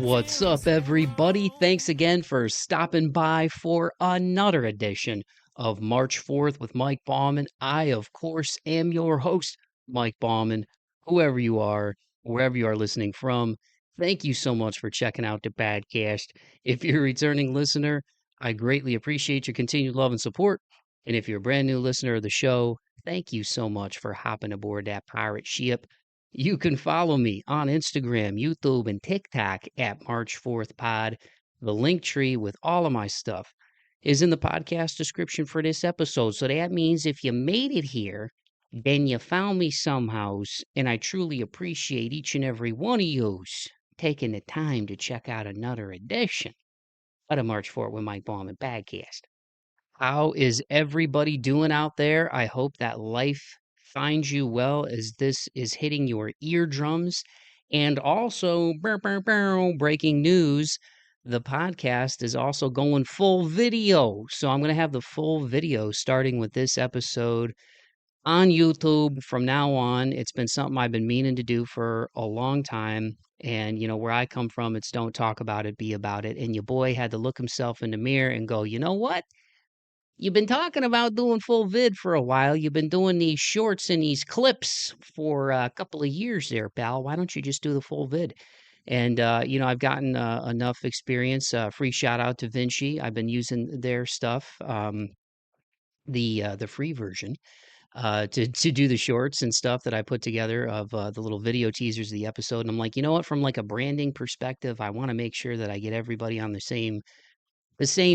What's up, everybody? Thanks again for stopping by for another edition of March 4th with Mike Bauman. I, of course, am your host, Mike Bauman. Whoever you are, wherever you are listening from, thank you so much for checking out the podcast. If you're a returning listener, I greatly appreciate your continued love and support. And if you're a brand new listener of the show, thank you so much for hopping aboard that pirate ship. You can follow me on Instagram, YouTube, and TikTok at March 4th Pod. The link tree with all of my stuff is in the podcast description for this episode. So that means if you made it here, then you found me somehow, and I truly appreciate each and every one of yous taking the time to check out another edition of the March 4th with Mike Bauman podcast. How is everybody doing out there? I hope that life finds you well as this is hitting your eardrums. And also, breaking news, the podcast is also going full video. So I'm going to have the full video starting with this episode on YouTube from now on. It's been something I've been meaning to do for a long time. And, where I come from, it's don't talk about it, be about it. And your boy had to look himself in the mirror and go, you know what? You've been talking about doing full vid for a while. You've been doing these shorts and these clips for a couple of years there, pal. Why don't you just do the full vid? And, I've gotten enough experience. Free shout out to Vinci. I've been using their stuff, the free version, to do the shorts and stuff that I put together of the little video teasers of the episode. And I'm like, you know what? From like a branding perspective, I want to make sure that I get everybody on the same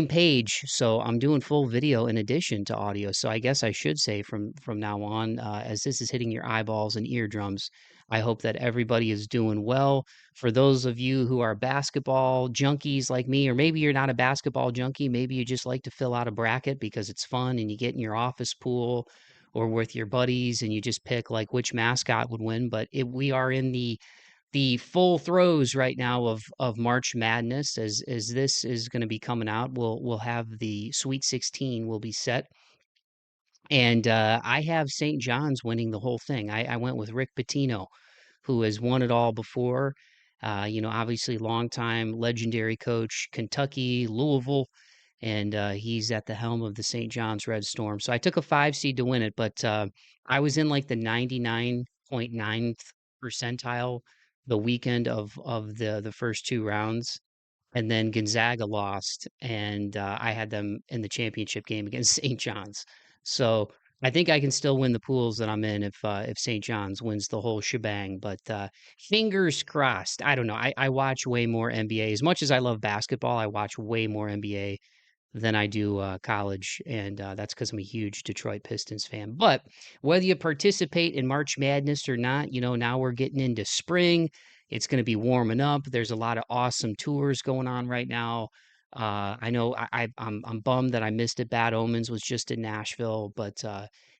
page. So I'm doing full video in addition to audio. So I guess I should say from now on, as this is hitting your eyeballs and eardrums, I hope that everybody is doing well. For those of you who are basketball junkies like me, or maybe you're not a basketball junkie, maybe you just like to fill out a bracket because it's fun and you get in your office pool or with your buddies and you just pick like which mascot would win. But we are in the full throes right now of March Madness. As this is going to be coming out, we'll have the Sweet 16 will be set, and I have St. John's winning the whole thing. I went with Rick Pitino, who has won it all before. Obviously, longtime legendary coach, Kentucky, Louisville, and he's at the helm of the St. John's Red Storm. So I took a 5 seed to win it, but I was in like the 99.9th percentile the weekend of the first two rounds, and then Gonzaga lost, and I had them in the championship game against St. John's. So I think I can still win the pools that I'm in if St. John's wins the whole shebang. But fingers crossed. I don't know. I watch way more NBA. As much as I love basketball, I watch way more NBA than I do college, and that's because I'm a huge Detroit Pistons fan. But whether you participate in March Madness or not, now we're getting into spring. It's going to be warming up. There's a lot of awesome tours going on right now. I know I'm bummed that I missed it. Bad Omens was just in Nashville, but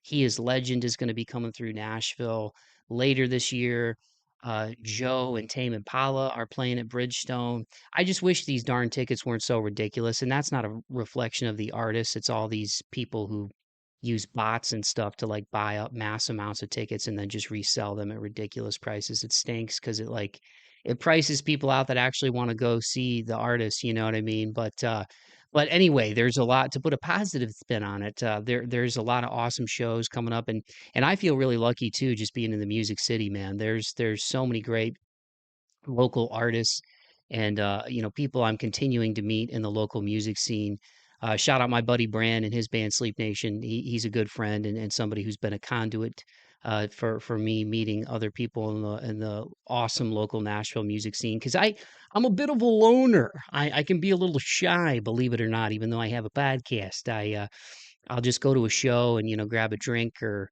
He Is Legend is going to be coming through Nashville later this year. Joe and Tame Impala are playing at Bridgestone. I just wish these darn tickets weren't so ridiculous. And that's not a reflection of the artists. It's all these people who use bots and stuff to like buy up mass amounts of tickets and then just resell them at ridiculous prices. It stinks because it prices people out that actually want to go see the artist, you know what I mean? But anyway, there's a lot to put a positive spin on it. There's a lot of awesome shows coming up, and I feel really lucky too, just being in the Music City, man. There's so many great local artists and people I'm continuing to meet in the local music scene. Shout out my buddy Brand and his band Sleep Nation. He's a good friend and somebody who's been a conduit for me meeting other people in the awesome local Nashville music scene. Because I'm a bit of a loner. I can be a little shy, believe it or not, even though I have a podcast. I'll just go to a show and, grab a drink or,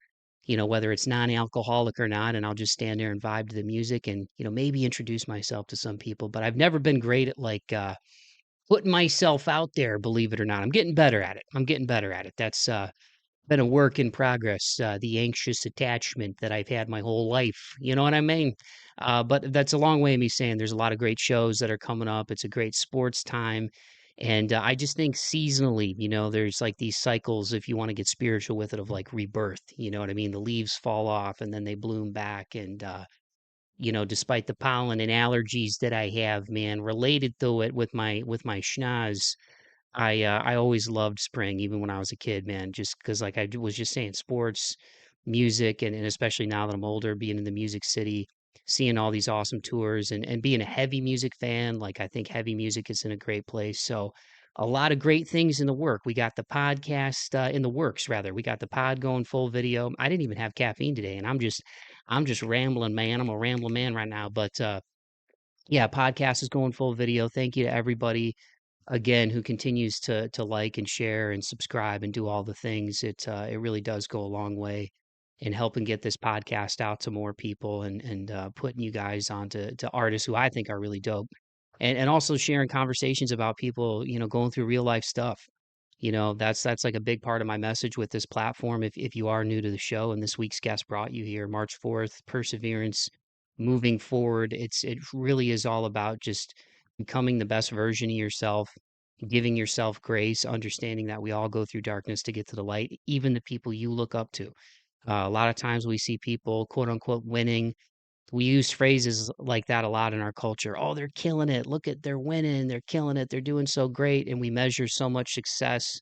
whether it's non-alcoholic or not, and I'll just stand there and vibe to the music and, maybe introduce myself to some people. But I've never been great at like putting myself out there, believe it or not. I'm getting better at it. I'm getting better at it. That's been a work in progress, the anxious attachment that I've had my whole life. You know what I mean? But that's a long way of me saying there's a lot of great shows that are coming up. It's a great sports time. And I just think seasonally, there's like these cycles, if you want to get spiritual with it, of like rebirth. You know what I mean? The leaves fall off and then they bloom back. And despite the pollen and allergies that I have, man, related to it with my schnoz. I always loved spring, even when I was a kid, man. Just because, like was just saying, sports, music, and especially now that I'm older, being in the music city, seeing all these awesome tours, and being a heavy music fan. Like I think heavy music is in a great place. So a lot of great things in the work. We got the podcast in the works, rather. We got the pod going full video. I didn't even have caffeine today, and I'm just rambling, man. I'm a rambling man right now, but yeah, podcast is going full video. Thank you to everybody again who continues to like and share and subscribe and do all the things. It really does go a long way in helping get this podcast out to more people, and putting you guys onto to artists who I think are really dope, and also sharing conversations about people, going through real life stuff. That's like a big part of my message with this platform. If you are new to the show and this week's guest brought you here, March 4th, perseverance, moving forward. It really is all about just becoming the best version of yourself, giving yourself grace, understanding that we all go through darkness to get to the light, even the people you look up to. A lot of times we see people, quote unquote, winning. We use phrases like that a lot in our culture. Oh, they're killing it. Look at, they're winning. They're killing it. They're doing so great. And we measure so much success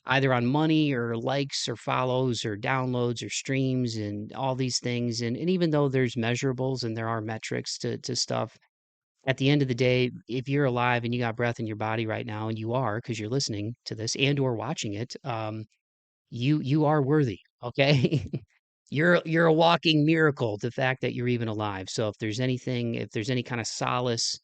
either on money or likes or follows or downloads or streams and all these things. And even though there's measurables and there are metrics to stuff, at the end of the day, if you're alive and you got breath in your body right now, and you are because you're listening to this and or watching it, you are worthy. Okay. You're a walking miracle, the fact that you're even alive. So if there's any kind of solace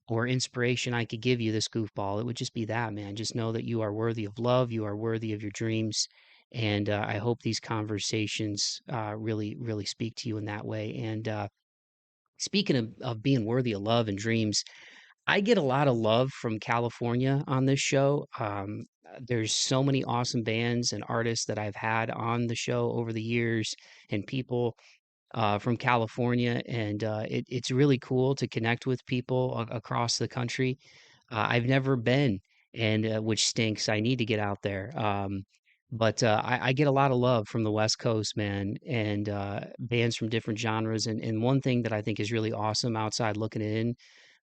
or inspiration I could give you, this goofball, it would just be that, man. Just know that you are worthy of love, you are worthy of your dreams, and I hope these conversations really, really speak to you in that way. And speaking of being worthy of love and dreams, I get a lot of love from California on this show. There's so many awesome bands and artists that I've had on the show over the years, and people from California, and it's really cool to connect with people across the country. I've never been, and which stinks. I need to get out there. But I get a lot of love from the West Coast, man, and bands from different genres. And one thing that I think is really awesome outside looking in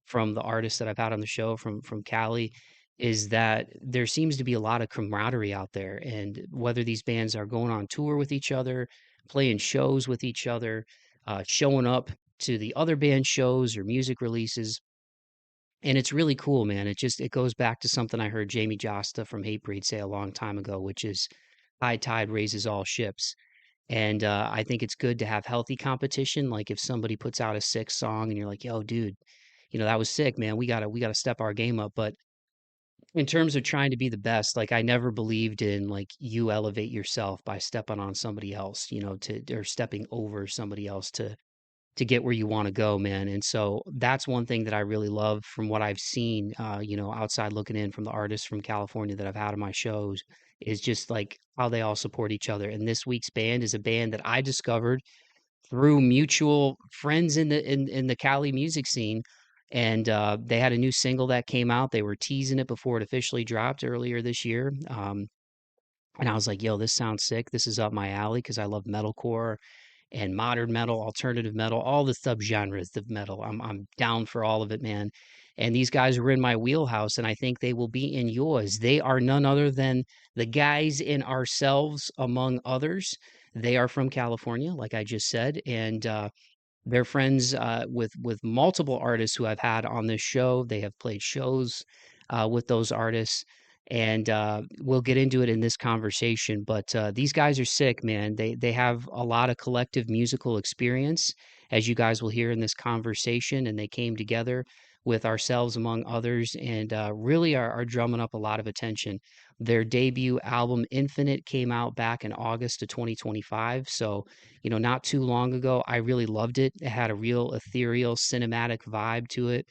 from the artists that I've had on the show from Cali is that there seems to be a lot of camaraderie out there. And whether these bands are going on tour with each other, playing shows with each other, showing up to the other band shows or music releases, and it's really cool, man. It goes back to something I heard Jamie Josta from Hatebreed say a long time ago, which is high tide raises all ships. And I think it's good to have healthy competition. Like if somebody puts out a sick song and you're like, "Yo, dude, that was sick, man. We gotta step our game up." But in terms of trying to be the best, like I never believed in like you elevate yourself by stepping on somebody else, to or stepping over somebody else to get where you want to go, man. And so that's one thing that I really love from what I've seen, outside looking in from the artists from California that I've had on my shows, is just like how they all support each other. And this week's band is a band that I discovered through mutual friends in the Cali music scene. And they had a new single that came out. They were teasing it before it officially dropped earlier this year. And I was like, yo, this sounds sick. This is up my alley because I love metalcore and modern metal, alternative metal, all the subgenres of metal. I'm down for all of it, man. And these guys were in my wheelhouse, and I think they will be in yours. They are none other than the guys in Ourselves, among others. They are from California, like I just said, and they're friends with multiple artists who I've had on this show. They have played shows with those artists, and we'll get into it in this conversation. But these guys are sick, man. They have a lot of collective musical experience, as you guys will hear in this conversation, and they came together with Ourselves among others, and really are drumming up a lot of attention. Their debut album Infinite came out back in August of 2025, so not too long ago. I really loved it. It had a real ethereal cinematic vibe to it.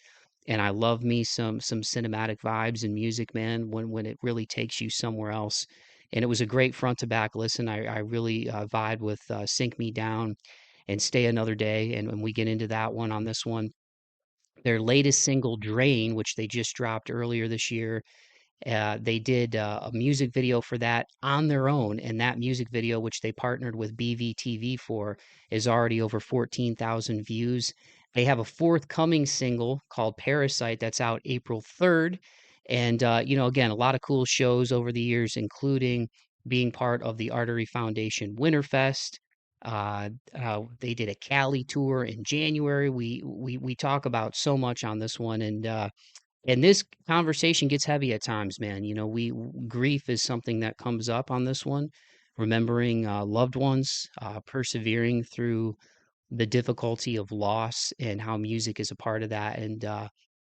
And I love me some cinematic vibes in music, man, when it really takes you somewhere else. And it was a great front to back listen. I really vibe with Sink Me Down and Stay Another Day. And when we get into that one on this one, their latest single, Drain, which they just dropped earlier this year, they did a music video for that on their own, and that music video, which they partnered with BVTV for, is already over 14,000 views. They have a forthcoming single called Parasite that's out April 3rd. And, again, a lot of cool shows over the years, including being part of the Artery Foundation Winterfest. They did a Cali tour in January. We talk about so much on this one, and this conversation gets heavy at times, man. Grief is something that comes up on this one, remembering loved ones, persevering through the difficulty of loss and how music is a part of that. And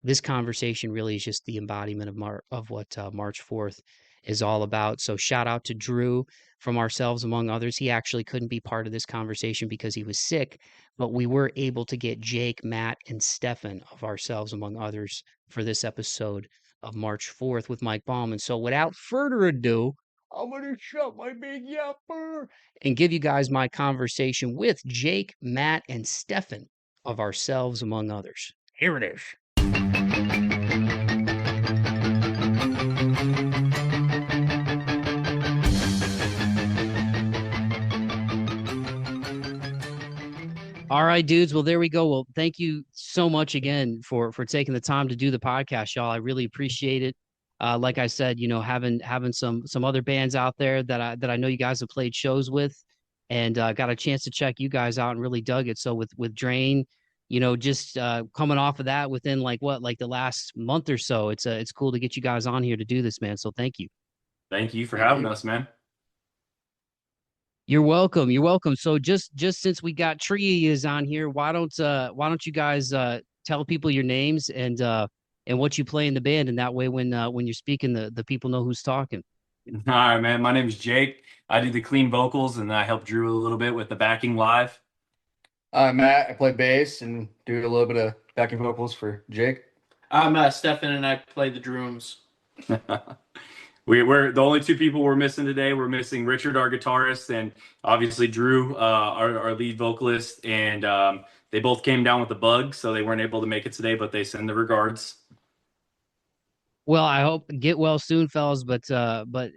this conversation really is just the embodiment of what March 4th is all about. So shout out to Drew from Ourselves Among Others. He actually couldn't be part of this conversation because he was sick, but we were able to get Jake, Matt, and Stefan of Ourselves Among Others for this episode of March 4th with Mike Bauman. So without further ado, I'm gonna shut my big yapper and give you guys my conversation with Jake, Matt, and Stefan of Ourselves Among Others. Here it is. All right, dudes. Well, there we go. Well, thank you so much again for taking the time to do the podcast, y'all. I really appreciate it. Like I said, having some other bands out there that I know you guys have played shows with, and got a chance to check you guys out and really dug it. So with Drain, just coming off of that within like the last month or so, it's cool to get you guys on here to do this, man. So thank you. Thank you for having us, man. You're welcome. You're welcome. So just since we got Tree is on here, why don't you guys tell people your names and what you play in the band, and that way when you're speaking, the people know who's talking. All right, man. My name is Jake. I do the clean vocals and I help Drew a little bit with the backing live. Matt. I play bass and do a little bit of backing vocals for Jake. I'm Stefan and I play the drums. We're the only two people we're missing today. We're missing Richard, our guitarist, and obviously Drew, our lead vocalist. And they both came down with a bug, so they weren't able to make it today, but they send the regards. Well, I hope get well soon, fellas. But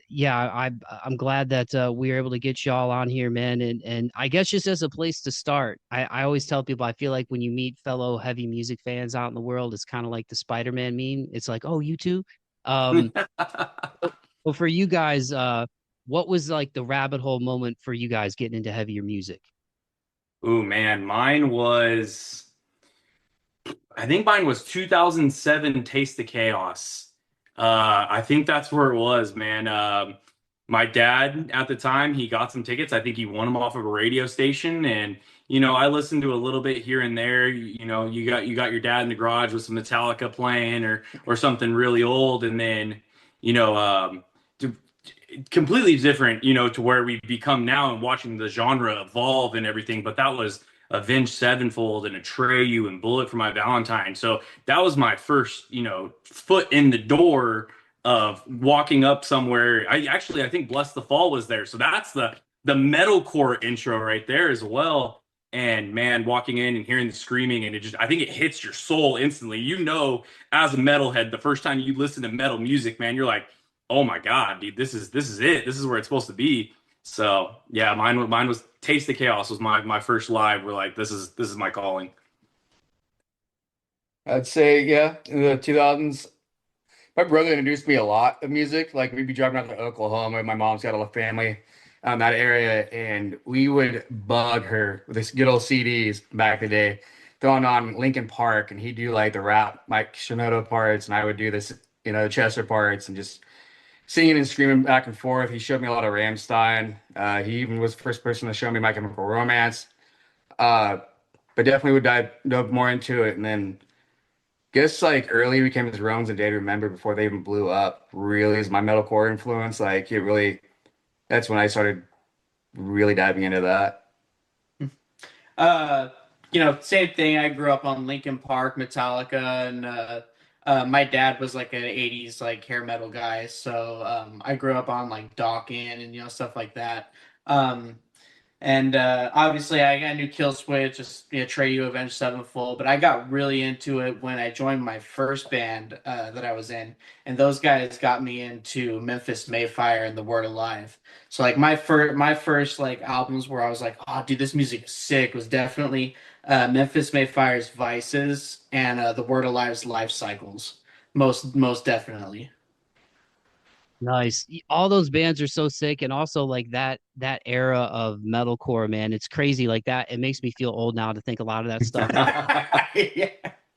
yeah, I'm glad that we were able to get y'all on here, man. And I guess just as a place to start, I always tell people I feel like when you meet fellow heavy music fans out in the world, it's kind of like the Spider-Man meme. It's like, oh, you too. Um, well, for you guys, what was like the rabbit hole moment for you guys getting into heavier music? Ooh, man, I think mine was 2007 Taste of Chaos. I think that's where it was, man. My dad at the time, he got some tickets. I think he won them off of a radio station, and I listened to a little bit here and there. You got your dad in the garage with some Metallica playing or something really old, and then you know, to, completely different, to where we become now and watching the genre evolve and everything. But that was Avenged Sevenfold and Atreyu and Bullet for My Valentine. So that was my first, foot in the door of walking up somewhere. I think Bless the Fall was there. So that's the metalcore intro right there as well. And man, walking in and hearing the screaming, and I think it hits your soul instantly. As a metalhead, the first time you listen to metal music, man, you're like, oh my God, dude, this is it. This is where it's supposed to be. So yeah, mine was Taste of Chaos was my first live. We're like, this is my calling. I'd say, yeah, in the 2000s, my brother introduced me a lot of music. Like we'd be driving out to Oklahoma. My mom's got a lot of family that area, and we would bug her with this good old CDs back in the day, throwing on Linkin Park, and he'd do like the rap Mike Shinoda parts, and I would do this, Chester parts, and just singing and screaming back and forth. He showed me a lot of Rammstein. He even was the first person to show me My Chemical Romance. Uh, but definitely would dive more into it, and then guess like early became his Rones and Day to Remember before they even blew up. Really is my metalcore influence. Like it really, that's when I started really diving into that. Same thing. I grew up on Linkin Park, Metallica, and my dad was like an '80s like hair metal guy, so I grew up on like Dawkins and stuff like that. And obviously, I knew Kill Switch, just Atreyu, Avenged Sevenfold, but I got really into it when I joined my first band that I was in, and those guys got me into Memphis Mayfire and The Word Alive. So like my first like albums where I was like, oh dude, this music is sick, was definitely Memphis Mayfire's Vices and The Word Alive's Life Cycles, most definitely. Nice. All those bands are so sick, and also like that era of metalcore, man. It's crazy like that. It makes me feel old now to think a lot of that stuff.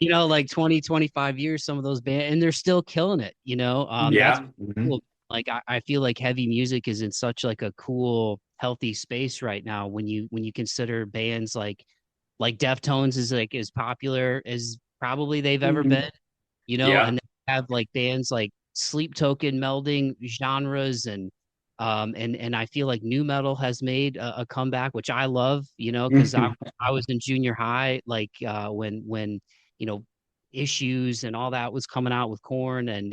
Yeah. Like 20, 25 years, some of those bands, and they're still killing it, That's Yeah. Mhm. cool. Like I feel like heavy music is in such like a cool, healthy space right now when you consider bands like Deftones is like as popular as probably they've ever Mhm. been, Yeah. and they have like bands like Sleep Token melding genres and I feel like new metal has made a comeback, which I love, because I was in junior high like when you know issues and all that was coming out with Corn, and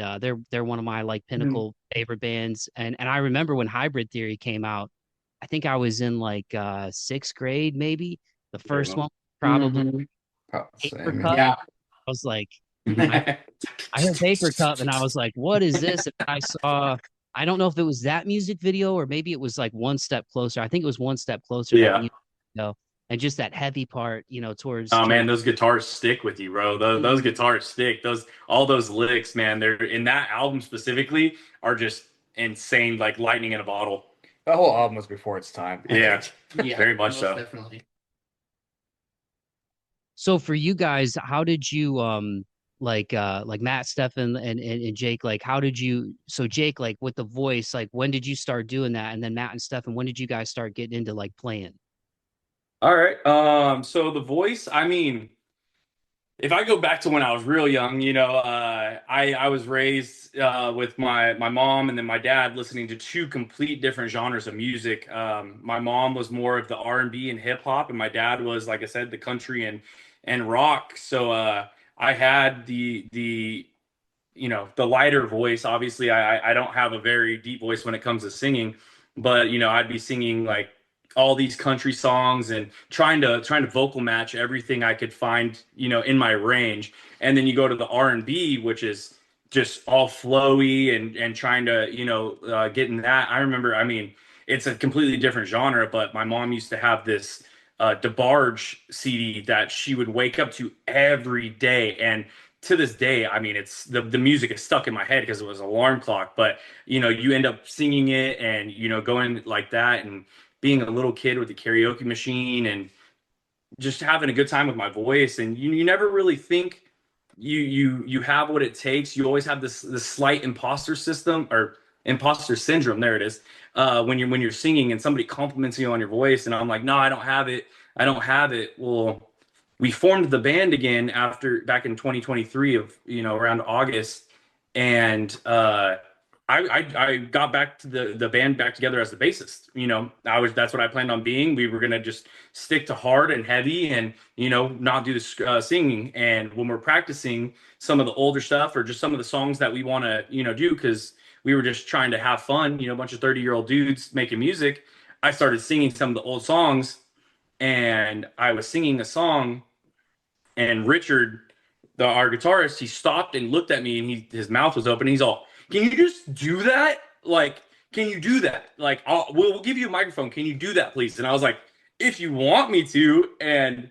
they're one of my like Mhm. pinnacle favorite bands, and I remember when Hybrid Theory came out. I think I was in like sixth grade, maybe. The first one probably Mhm. Paper Same, yeah. Cup. Yeah. I was like, I heard Paper Cup and I was like, what is this? And I saw, I don't know if it was that music video or maybe it was like One Step Closer. I think it was One Step Closer, that Yeah. music video. And just that heavy part, Oh towards man, those guitars stick with you, bro. Those Mhm. guitars stick. Those all those licks, man. They're in that album specifically are just insane, like lightning in a bottle. That whole album was before its time. Yeah, Yeah, very much most so. definitely. So for you guys, how did you like Matt, Stefan and Jake, like how did you so Jake, like with the voice, like when did you start doing that? And then Matt and Stefan, when did you guys start getting into like playing? All right. So the voice, I mean, if I go back to when I was real young, I was raised with my mom and then my dad listening to two complete different genres of music. My mom was more of the R&B and hip hop, and my dad was, like I said, the country and rock. So I had the lighter voice. Obviously, I don't have a very deep voice when it comes to singing, but I'd be singing like all these country songs and trying to vocal match everything I could find, in my range. And then you go to the R&B, which is just all flowy and trying to, get in that. I remember, I mean, it's a completely different genre, but my mom used to have this DeBarge CD that she would wake up to every day. And to this day, I mean, it's the music is stuck in my head because it was an alarm clock. But you end up singing it and going like that and being a little kid with the karaoke machine and just having a good time with my voice. And you never really think you have what it takes. You always have this slight imposter system or imposter syndrome. There it is. When you're singing and somebody compliments you on your voice, and I'm like, no, I don't have it. I don't have it. Well, we formed the band again after back in 2023 of around August, and I got back to the band back together as the bassist. That's what I planned on being. We were gonna just stick to hard and heavy and not do the singing. And when we're practicing some of the older stuff or just some of the songs that we want to do, because we were just trying to have fun, a bunch of 30-year-old dudes making music. I started singing some of the old songs, and I was singing a song, and Richard, our guitarist, he stopped and looked at me, and his mouth was open. He's all, "Can you just do that? Like, can you do that? Like, we'll give you a microphone. Can you do that, please?" And I was like, "If you want me to." And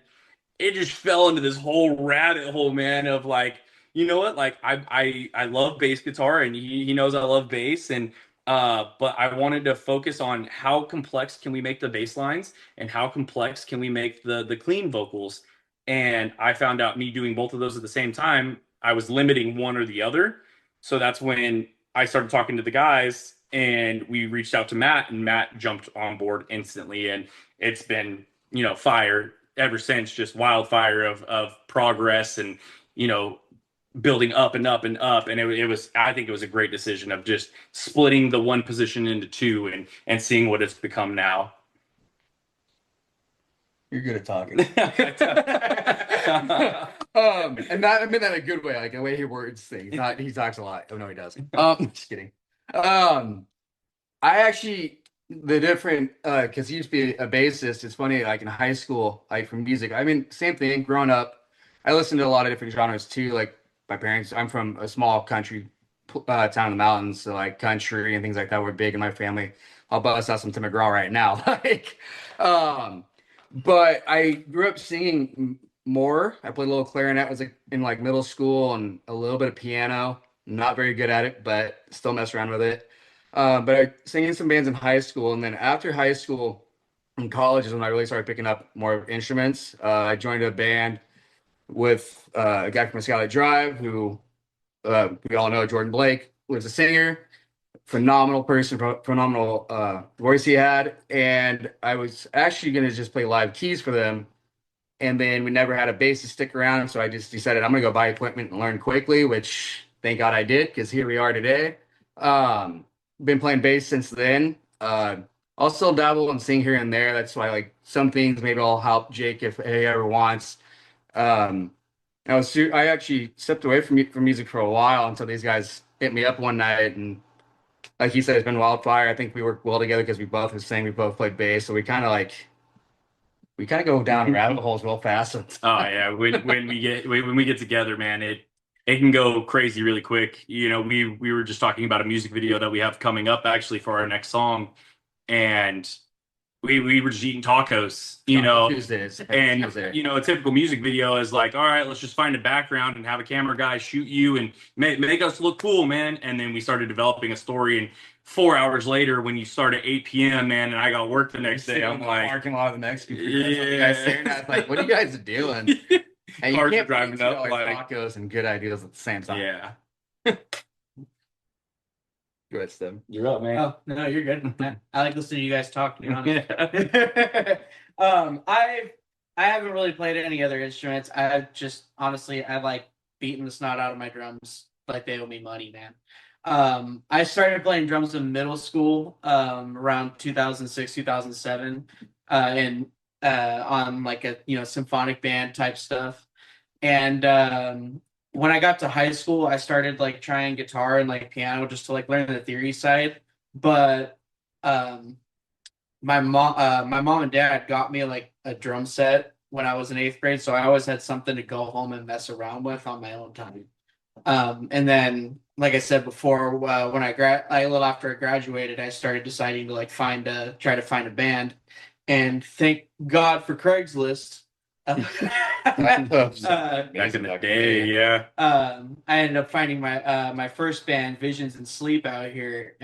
it just fell into this whole rabbit hole, man, of like, you know what? Like, I love bass guitar, and he knows I love bass, and but I wanted to focus on how complex can we make the bass lines and how complex can we make the clean vocals. And I found out me doing both of those at the same time, I was limiting one or the other. So that's when I started talking to the guys, and we reached out to Matt, and Matt jumped on board instantly, and it's been fire ever since, just wildfire of progress and you know building up and up and up. And it was, I think it was a great decision of just splitting the one position into two and seeing what it's become now. You're good at talking. And that, I mean that in a good way, like the way he words things. He talks a lot. Oh no, he doesn't. Just kidding. I actually the different because he used to be a bassist. It's funny, like in high school, like for music. I mean, same thing. Growing up, I listened to a lot of different genres too. Like my parents, I'm from a small country town in the mountains, so like country and things like that were big in my family. I'll bust out some Tim McGraw right now. Like, um, but I grew up singing more. I played a little clarinet, was like in like middle school, and a little bit of piano. Not very good at it, but still mess around with it. But I sang in some bands in high school, and then after high school and college is when I really started picking up more instruments. I joined a band with a guy from Skylight Drive, who we all know, Jordan Blake, was a singer, phenomenal person, phenomenal voice he had, and I was actually going to just play live keys for them. And then we never had a bass to stick around, so I just decided I'm gonna go buy equipment and learn quickly, which thank God I did, because here we are today. Been playing bass since then. I'll still dabble and sing here and there. That's why like some things maybe I'll help Jake if he ever wants. Um, I actually stepped away from music for a while until these guys hit me up one night, and like he said, it's been wildfire. I think we work well together because we both were saying we both played bass, so we kind of go down rabbit holes real fast. Oh yeah, when we get together, man, it can go crazy really quick. You know, we were just talking about a music video that we have coming up actually for our next song, and we were just eating tacos, Tuesdays, and Tuesday. a typical music video is like, all right, let's just find a background and have a camera guy shoot you and make us look cool, man. And then we started developing a story, and 4 hours later, when you start at 8 p.m., man, and I got work the next day, I'm like, parking lot of the Mexican food. yeah. Guys staring at us like, what are you guys doing? And you Cars can't driving driving up, up like- tacos and good ideas at the same time. yeah, Go ahead, Stem. you're up, man. Oh no, you're good. I like listening to you guys talk. To be honest. Yeah. I haven't really played any other instruments. I like beating the snot out of my drums like they owe me money, man. I started playing drums in middle school, around 2006, 2007, and on like a symphonic band type stuff. And when I got to high school, I started like trying guitar and like piano just to like learn the theory side. But my mom and dad got me like a drum set when I was in 8th grade, so I always had something to go home and mess around with on my own time. And then, like I said before, when a little after I graduated, I started deciding to like try to find a band, and thank God for Craigslist. Back in the day, yeah. I ended up finding my first band, Visions and Sleep, out here.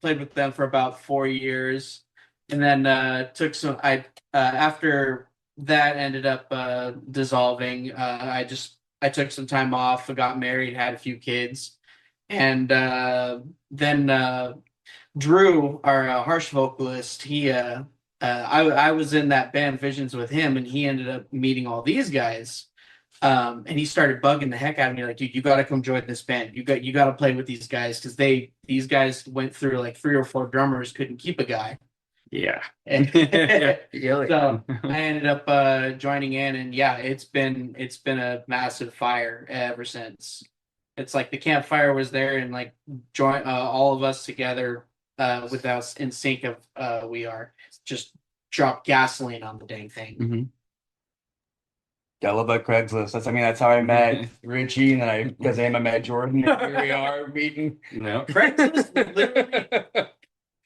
Played with them for about 4 years, and then after that ended up dissolving. I took some time off, got married, had a few kids, and then Drew, our harsh vocalist, I was in that band Visions with him, and he ended up meeting all these guys. And he started bugging the heck out of me, like, dude, you got to come join this band. You got to play with these guys, because these guys went through like 3 or 4 drummers, couldn't keep a guy. Yeah. And so I ended up joining in, and yeah, it's been a massive fire ever since. It's like the campfire was there, and like join all of us together with us in sync of we are just drop gasoline on the dang thing. Mm-hmm. Yeah, I love that Craigslist. That's how I met Richie, and then because I met Jordan. Here we are meeting. No. Craigslist literally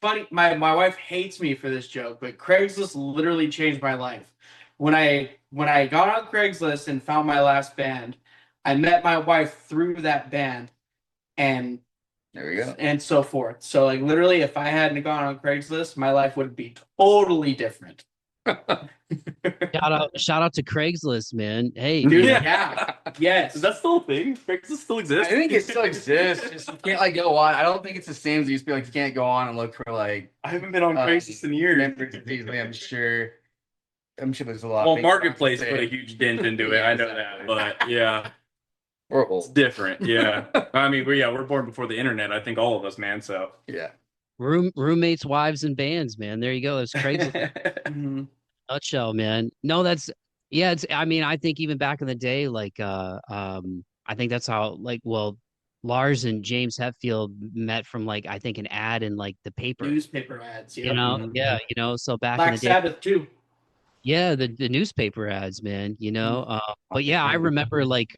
funny. My wife hates me for this joke, but Craigslist literally changed my life. When I got on Craigslist and found my last band, I met my wife through that band, and There we go. and so forth. So like literally, if I hadn't gone on Craigslist, my life would be totally different. Shout out to Craigslist, man. Hey, Dude, Yeah. yeah. Yes. Is that still a thing? Craigslist still I exists? think it still exists. Just you can't like go on. I don't think it's the same as it used to be. Like you can't go on and look for like I haven't been on Craigslist in years. members easily. I'm sure there's a lot. Well, of things Marketplace I put a can say. huge dent into it. I know that, but yeah, We're it's old. different. Yeah, I mean, we're born before the internet. I think all of us, man. So Yeah. roommates, wives, and bands, man. There you go. That's crazy. Mhm. Nutshell, man. No, I mean, I think even back in the day, like I think that's how, like, well, Lars and James Hetfield met from like I think an ad in like the paper. Newspaper ads. You Yep. know, Mhm. yeah, so back in Black the day, Sabbath too. yeah, the newspaper ads, man, Mhm. but yeah, I remember like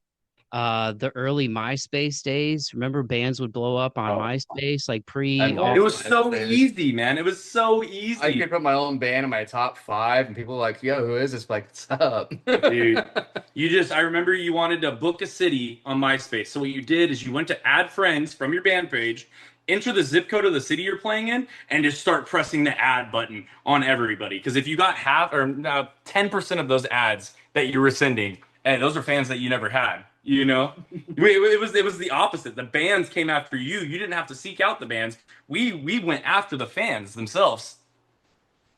the early MySpace days. Remember bands would blow up on Oh, MySpace like I pre it all. miss was so MySpace. easy, man. It was so I easy. could put my own band in my top 5, and people were like, "Yo, who is this?" Like, what's up? Dude, I remember you wanted to book a city on MySpace. So what you did is you went to add friends from your band page, enter the zip code of the city you're playing in, and just start pressing the add button on everybody. Because if you got half or 10% of those ads that you were sending, and those are fans that you never had, you know? It was the opposite. The bands came after you. You didn't have to seek out the bands. We went after the fans themselves.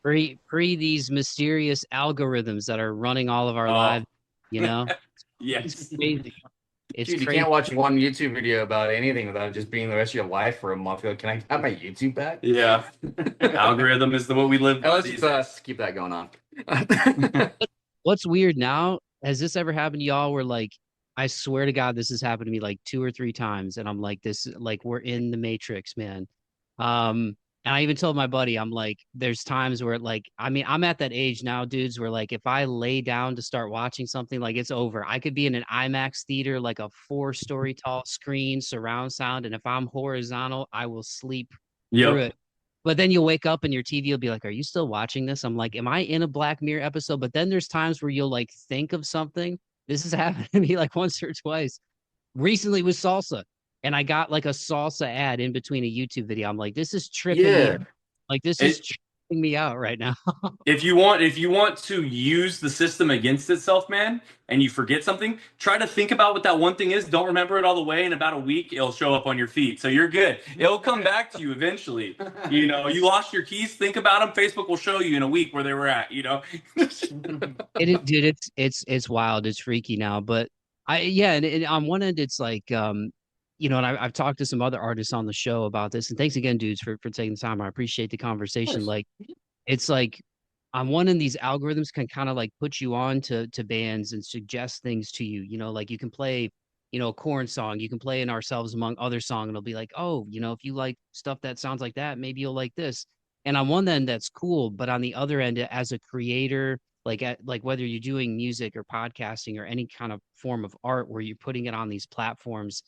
Pre these mysterious algorithms that are running all of our Oh, lives, you know? It's yes. crazy. It's Dude, you crazy. can't watch one YouTube video about anything without it just being the rest of your life for a month. You're like, can I have my YouTube back? Yeah. Algorithm is the what we live by Let's these just days. keep that going on. What's weird now, has this ever happened to y'all where like I swear to God this has happened to me like two or three times and I'm like this like we're in the matrix, man. And I even told my buddy, I'm like, there's times where like I mean, I'm at that age now, dudes, where like if I lay down to start watching something, like it's over. I could be in an IMAX theater, like a 4-story tall screen, surround sound, and if I'm horizontal, I will sleep through Yep. it. But then you'll wake up and your TV will be like, "Are you still watching this?" I'm like, "Am I in a Black Mirror episode?" But then there's times where you'll like think of something. This has happened to me like once or twice. Recently with salsa, and I got like a salsa ad in between a YouTube video. I'm like, "This is tripping me out. Yeah. Like this is It, tripping me out right now." if you want to use the system against itself, man, and you forget something, try to think about what that one thing is. Don't remember it all the way. In about a week, it'll show up on your feed. So you're good. It'll come back to you eventually. You lost your keys. Think about them. Facebook will show you in a week where they were at. Dude, it's wild. It's freaky now. But yeah, and on one end, it's like and I've talked to some other artists on the show about this. And thanks again, dudes, for taking the time. I appreciate the Of conversation. course. Like, it's like on one end, these algorithms can kind of like put you on to bands and suggest things to you. Like you can play, a corn song, you can play an Ourselves Among Other song, and it'll be like, oh, if you like stuff that sounds like that, maybe you'll like this. And on one end, that's cool, but on the other end, as a creator, like whether you're doing music or podcasting or any kind of form of art where you're putting it on these platforms,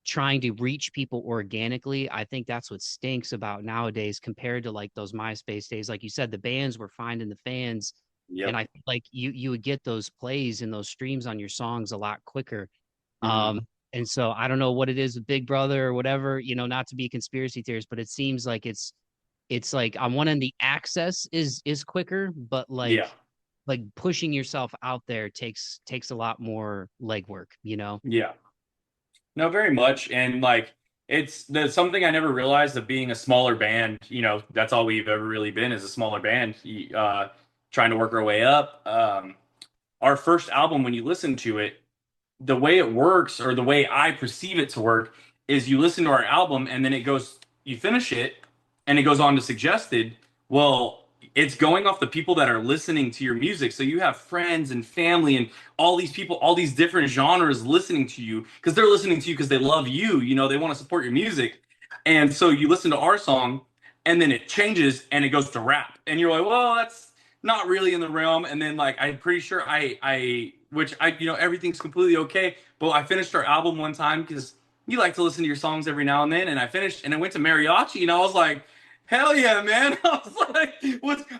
trying to reach people organically, I think that's what stinks about nowadays compared to like those MySpace days. Like you said, the bands were finding the fans, and Yep. I feel like you would get those plays and those streams on your songs a lot quicker. Mhm. And so I don't know what it is with Big Brother or whatever, not to be a conspiracy theorist, but it seems like it's like on one end the access is quicker, but Yeah. like pushing yourself out there takes a lot more legwork. Yeah. No, very much. And like something I never realized of being a smaller band, that's all we've ever really been is a smaller band, trying to work our way up. Our first album, when you listen to it, the way it works or the way I perceive it to work is you listen to our album and then you finish it and it goes on to suggested. Well, it's going off the people that are listening to your music. So you have friends and family and all these people, all these different genres listening to you because they're listening to you because they love you. They want to support your music. And so you listen to our song and then it changes and it goes to rap. And you're like, well, that's not really in the realm. And then like I'm pretty sure which everything's completely okay. But I finished our album one time because you like to listen to your songs every now and then, and I finished and I went to mariachi and I was like, hell yeah, man. I was like,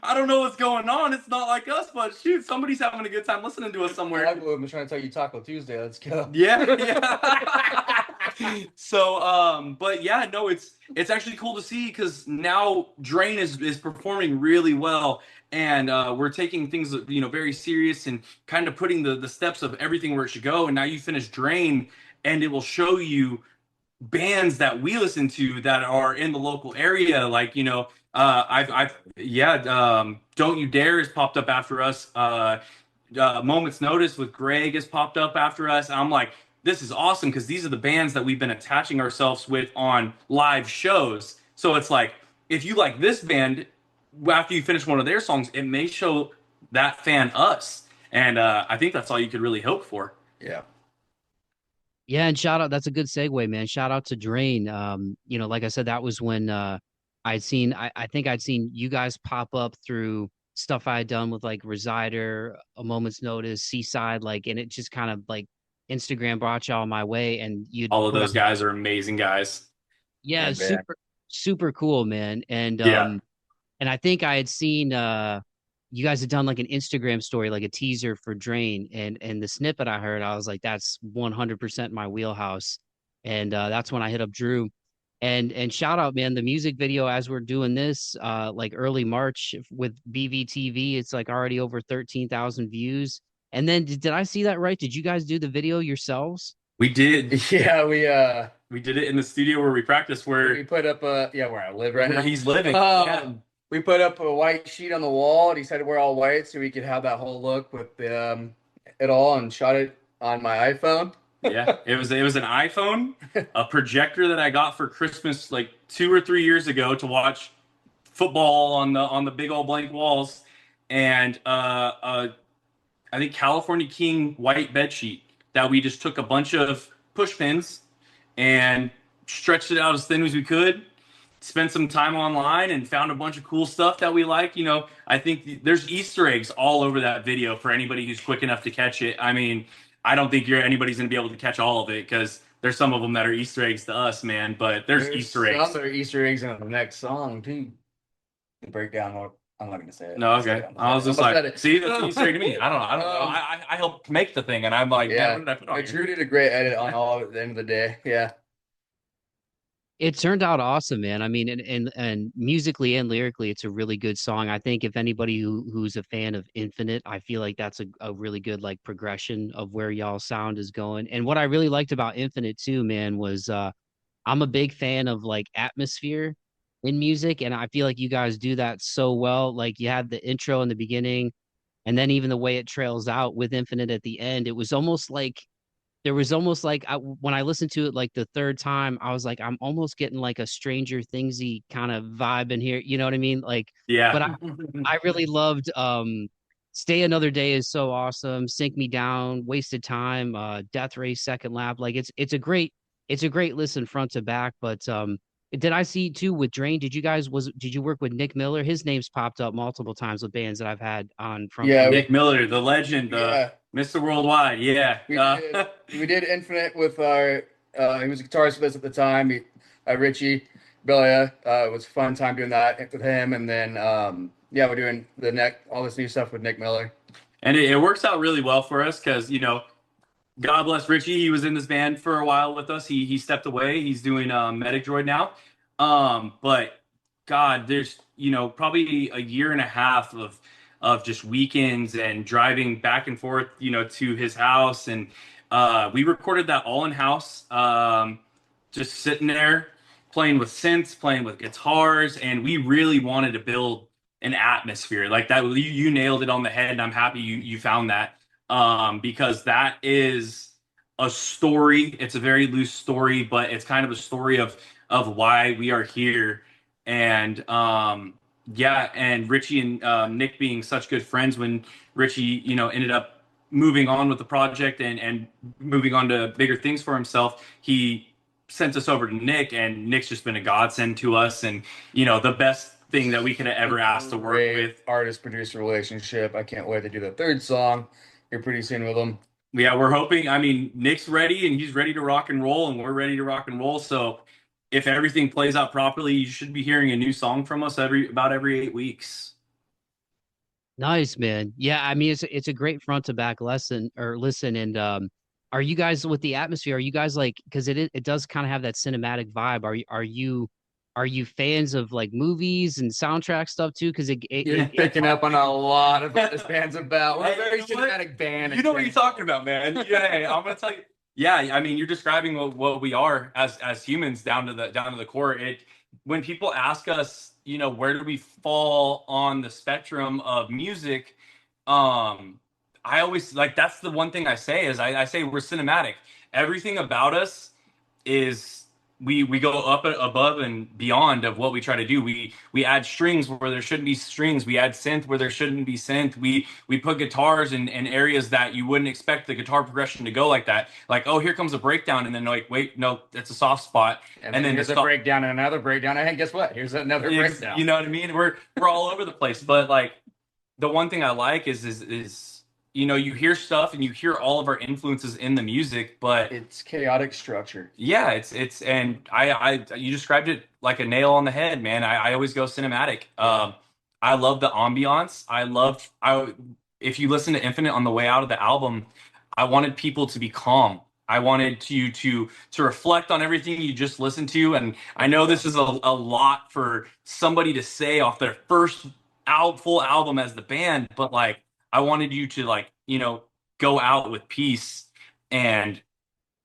I don't know what's going on. It's not like us, but shoot, somebody's having a good time listening to us somewhere. I'm trying to tell you Taco Tuesday. Let's go. Yeah, yeah. So, but yeah, no, it's actually cool to see because now Drain is performing really well, and we're taking things very serious and kind of putting the steps of everything where it should go. And now you finish Drain, and it will show you bands that we listen to that are in the local area. Like I've yeah, Don't You Dare has popped up after us. Moments Notice with Greg has popped up after us. And I'm like, this is awesome because these are the bands that we've been attaching ourselves with on live shows. So it's like, if you like this band, after you finish one of their songs, it may show that fan us. And I think that's all you could really hope for. Yeah. Yeah, and shout out, that's a good segue, man. Shout out to Drain. You know, like I said, that was when I think I'd seen you guys pop up through stuff I had done with like Resider, A Moment's Notice, Seaside, like, and it just kind of like Instagram brought y'all my way and you'd All of put out, those guys are amazing guys. yeah, Good band. super cool, man. Yeah. And I think I had seen you guys had done like an Instagram story, like a teaser for Drain, and the snippet I heard, I was like, that's 100% my wheelhouse. And that's when I hit up Drew. And shout out, man, the music video as we're doing this, like early March with BVTV, it's like already over 13,000 views. And then did I see that right? Did you guys do the video yourselves? We did. Yeah, We did it in the studio where we practiced, we where put up where I live right now. he's living. Um, Yeah. We put up a white sheet on the wall, and he said we're all white, so we could have that whole look with it all, and shot it on my iPhone. Yeah, it was an iPhone, a projector that I got for Christmas like 2 or 3 years ago to watch football on the big old blank walls, and I think California King white bed sheet that we just took a bunch of push pins and stretched it out as thin as we could. Spent some time online and found a bunch of cool stuff that we like. You know, I think there's Easter eggs all over that video for anybody who's quick enough to catch it. I mean, I don't think anybody's gonna be able to catch all of it because there's some of them that are Easter eggs to us, man. But there's Easter eggs. Some that are Easter eggs in the next song too. To break down what I'm not gonna say it. No, okay. I was just like, see, that's what you say to me. I don't know. I don't know. I helped make the thing, and I'm like, yeah. man, what did I put on Drew here? did a great edit on all of it at the end of the day. Yeah. It turned out awesome, man. I mean, and musically and lyrically, it's a really good song. I think if anybody who's a fan of Infinite, I feel like that's a really good like progression of where y'all sound is going. And what I really liked about Infinite too, man, was I'm a big fan of like atmosphere in music, and I feel like you guys do that so well. Like you had the intro in the beginning, and then even the way it trails out with Infinite at the end, it was almost like there was almost like when I listened to it like the third time, I was like, I'm almost getting like a Stranger Thingsy kind of vibe in here. You know what I mean? Like, but Yeah. I really loved Stay Another Day is so awesome. Sink Me Down, Wasted Time, Death Race, Second Lap. Like it's a great listen front to back. But did I see too with Drain? Did you work with Nick Miller? His name's popped up multiple times with bands that I've had on Yeah, Nick Miller, the legend, yeah. Mr. Worldwide. Yeah. We did Infinite with our he was a guitarist with us at the time. Richie Belia. It was a fun time doing that with him, and then yeah, we're doing all this new stuff with Nick Miller. And it works out really well for us because, you know, God bless Richie. He was in this band for a while with us. He stepped away. He's doing Medic Droid now. But God, there's, you know, probably a year and a half of just weekends and driving back and forth, you know, to his house, and we recorded that all in house. Just sitting there playing with synths, playing with guitars, and we really wanted to build an atmosphere like that. You nailed it on the head, and I'm happy you found that, because that is a story. It's a very loose story, but it's kind of a story of why we are here. And yeah, and Richie and Nick being such good friends, when Richie, you know, ended up moving on with the project and moving on to bigger things for himself, he sent us over to Nick, and Nick's just been a godsend to us, and, you know, the best thing that we could have ever asked to work with. Artist producer relationship. I can't wait to do the third song here pretty soon with him. Yeah, we're hoping. I mean, Nick's ready, and he's ready to rock and roll, and we're ready to rock and roll. So if everything plays out properly, you should be hearing a new song from us about every 8 weeks. Nice, man. Yeah, I mean it's a great front to back lesson or listen. And are you guys with the atmosphere? Are you guys like, because it does kind of have that cinematic vibe. Are you fans of like movies and soundtrack stuff too? Because You're picking up on a lot of what this band's about. We're a very cinematic band. You know what you're talking about, man. Yeah, hey, I'm gonna tell you. Yeah, I mean, you're describing what we are as humans down to the core. When people ask us, you know, where do we fall on the spectrum of music, I always like, that's the one thing I say is I say we're cinematic. Everything about us is we go up and above and beyond of what we try to do. We add strings where there shouldn't be strings. We add synth where there shouldn't be synth. We put guitars in areas that you wouldn't expect the guitar progression to go like that. Like, oh, here comes a breakdown, and then like, wait, no, that's a soft spot. And then here's a breakdown and another breakdown. And guess what? Here's another breakdown. You know what I mean? We're all over the place. But like the one thing I like is you know, you hear stuff and you hear all of our influences in the music, but it's chaotic structure. Yeah, it's and I you described it like a nail on the head, man. I always go cinematic. I love the ambiance. If you listen to Infinite on the way out of the album, I wanted people to be calm. I wanted you to reflect on everything you just listened to, and I know this is a lot for somebody to say off their first full album as the band, but like I wanted you to like, you know, go out with peace and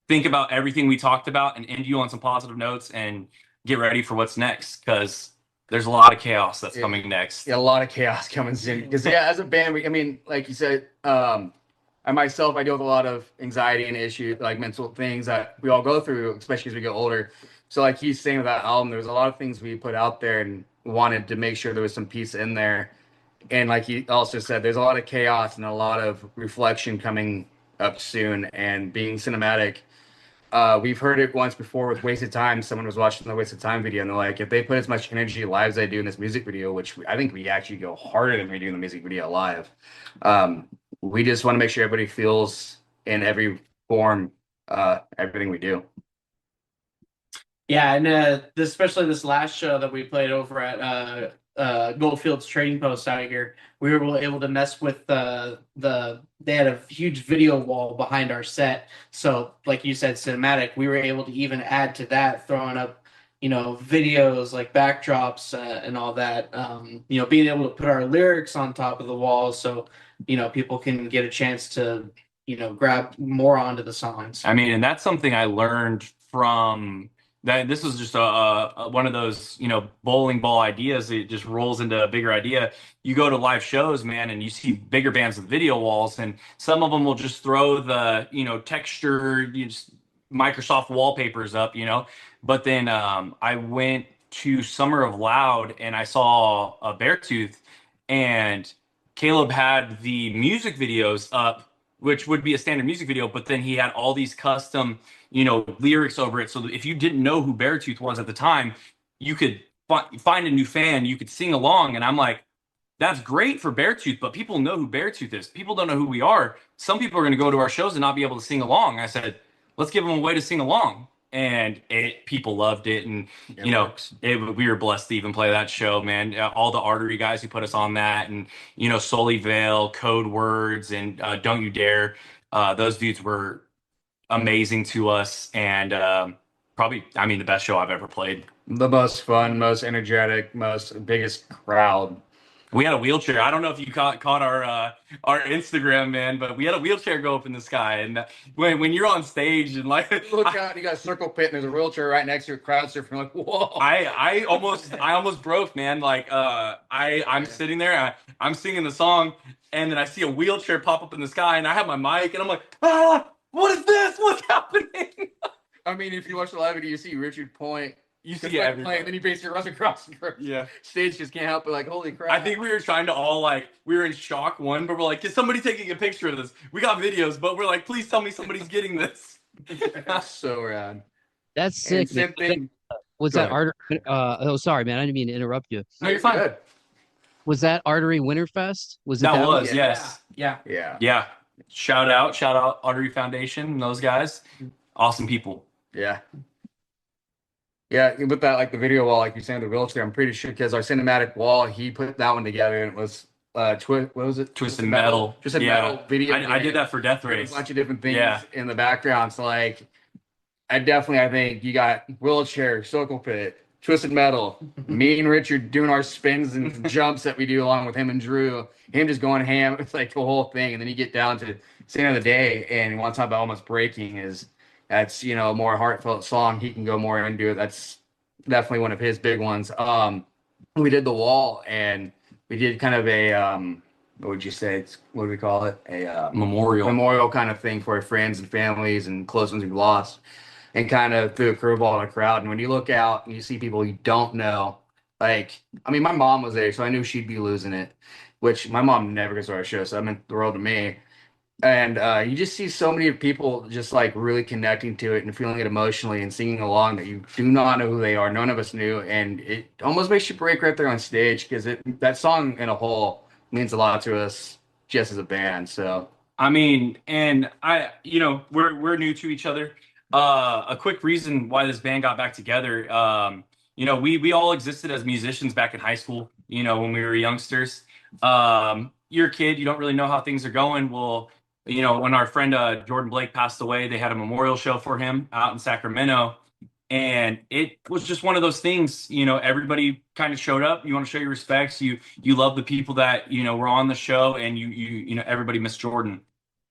think about everything we talked about and end you on some positive notes and get ready for what's next, because there's a lot of chaos that's coming next. Yeah, a lot of chaos coming soon. Because as a band, I mean, like you said, I myself, I deal with a lot of anxiety and issues, like mental things that we all go through, especially as we get older. So like he's saying with that album, there was a lot of things we put out there and wanted to make sure there was some peace in there. And like he also said, there's a lot of chaos and a lot of reflection coming up soon and being cinematic. We've heard it once before with Wasted Time. Someone was watching the Wasted Time video and they're like, if they put as much energy live as they do in this music video, which I think we actually go harder than we do in the music video live. We just want to make sure everybody feels in every form, everything we do. Yeah, and especially this last show that we played over at Goldfield's Trading Post out here, we were able to mess with they had a huge video wall behind our set. So like you said, cinematic, we were able to even add to that, throwing up, you know, videos like backdrops and all that. You know, being able to put our lyrics on top of the wall so, you know, people can get a chance to, you know, grab more onto the songs. I mean, and that's something I learned from that. This was just one of those, you know, bowling ball ideas. It just rolls into a bigger idea. You go to live shows, man, and you see bigger bands with video walls, and some of them will just throw the, you know, texture, just Microsoft wallpapers up, you know. But then I went to Summer of Loud and I saw a Beartooth, and Caleb had the music videos up, which would be a standard music video, but then he had all these custom, you know, lyrics over it. So if you didn't know who Beartooth was at the time, you could find a new fan, you could sing along. And I'm like, that's great for Beartooth, but people know who Beartooth is. People don't know who we are. Some people are going to go to our shows and not be able to sing along. I said, let's give them a way to sing along. And people loved it. And, you know, we were blessed to even play that show, man. All the Artery guys who put us on that, and, you know, Sully Vale, Code Words, and Don't You Dare. Those dudes were amazing to us. And probably, I mean, the best show I've ever played. The most fun, most energetic, biggest crowd. We had a wheelchair. I don't know if you caught our Instagram, man, but we had a wheelchair go up in the sky. And when you're on stage and like look out, you got a circle pit and there's a wheelchair right next to your crowd surfing. Like, whoa! I almost broke, man. Like I'm sitting there, I'm singing the song, and then I see a wheelchair pop up in the sky, and I have my mic, and I'm like, what is this? What's happening? I mean, if you watch the live video, you see Richard point. You see everything. And then he basically runs across the stage, just can't help it. Like, holy crap. I think we were trying to all, like, we were in shock, but we're like, is somebody taking a picture of this? We got videos, but we're like, please tell me somebody's getting this. So rad. That's sick. Was that Artery? Oh, sorry, man. I didn't mean to interrupt you. No, you're fine. Good. Was that Artery Winterfest? Was it that was, one? yes. Yeah. Shout out Artery Foundation and those guys. Awesome people. Yeah. Yeah, with that, like the video wall, like you saying, the wheelchair, I'm pretty sure because our cinematic wall, he put that one together, and it was what was it? Twisted Metal. Twisted Metal video. I did that for Death Race. A bunch of different things in the background. So like, I think you got wheelchair, circle pit, Twisted Metal, me and Richard doing our spins and jumps that we do along with him and Drew, him just going ham. It's like the whole thing, and then you get down to the end of the day, and you want to talk about almost breaking that's, you know, a more heartfelt song. He can go more into it. That's definitely one of his big ones. We did the wall, and we did kind of a what would you say? What do we call it? A memorial kind of thing for our friends and families and close ones we've lost. and kind of threw a curveball in the crowd. And when you look out and you see people you don't know, like, I mean, my mom was there, so I knew she'd be losing it, which my mom never goes to our show, so that meant the world to me. And you just see so many people just like really connecting to it and feeling it emotionally and singing along that you do not know who they are. None of us knew, and it almost makes you break right there on stage because that song in a whole means a lot to us just as a band. So I mean, and we're new to each other. A quick reason why this band got back together, we all existed as musicians back in high school, when we were youngsters. You're a kid, you don't really know how things are going. Well, when our friend Jordan Blake passed away, they had a memorial show for him out in Sacramento. And it was just one of those things, everybody kind of showed up. You want to show your respects. You love the people that, were on the show, and everybody missed Jordan.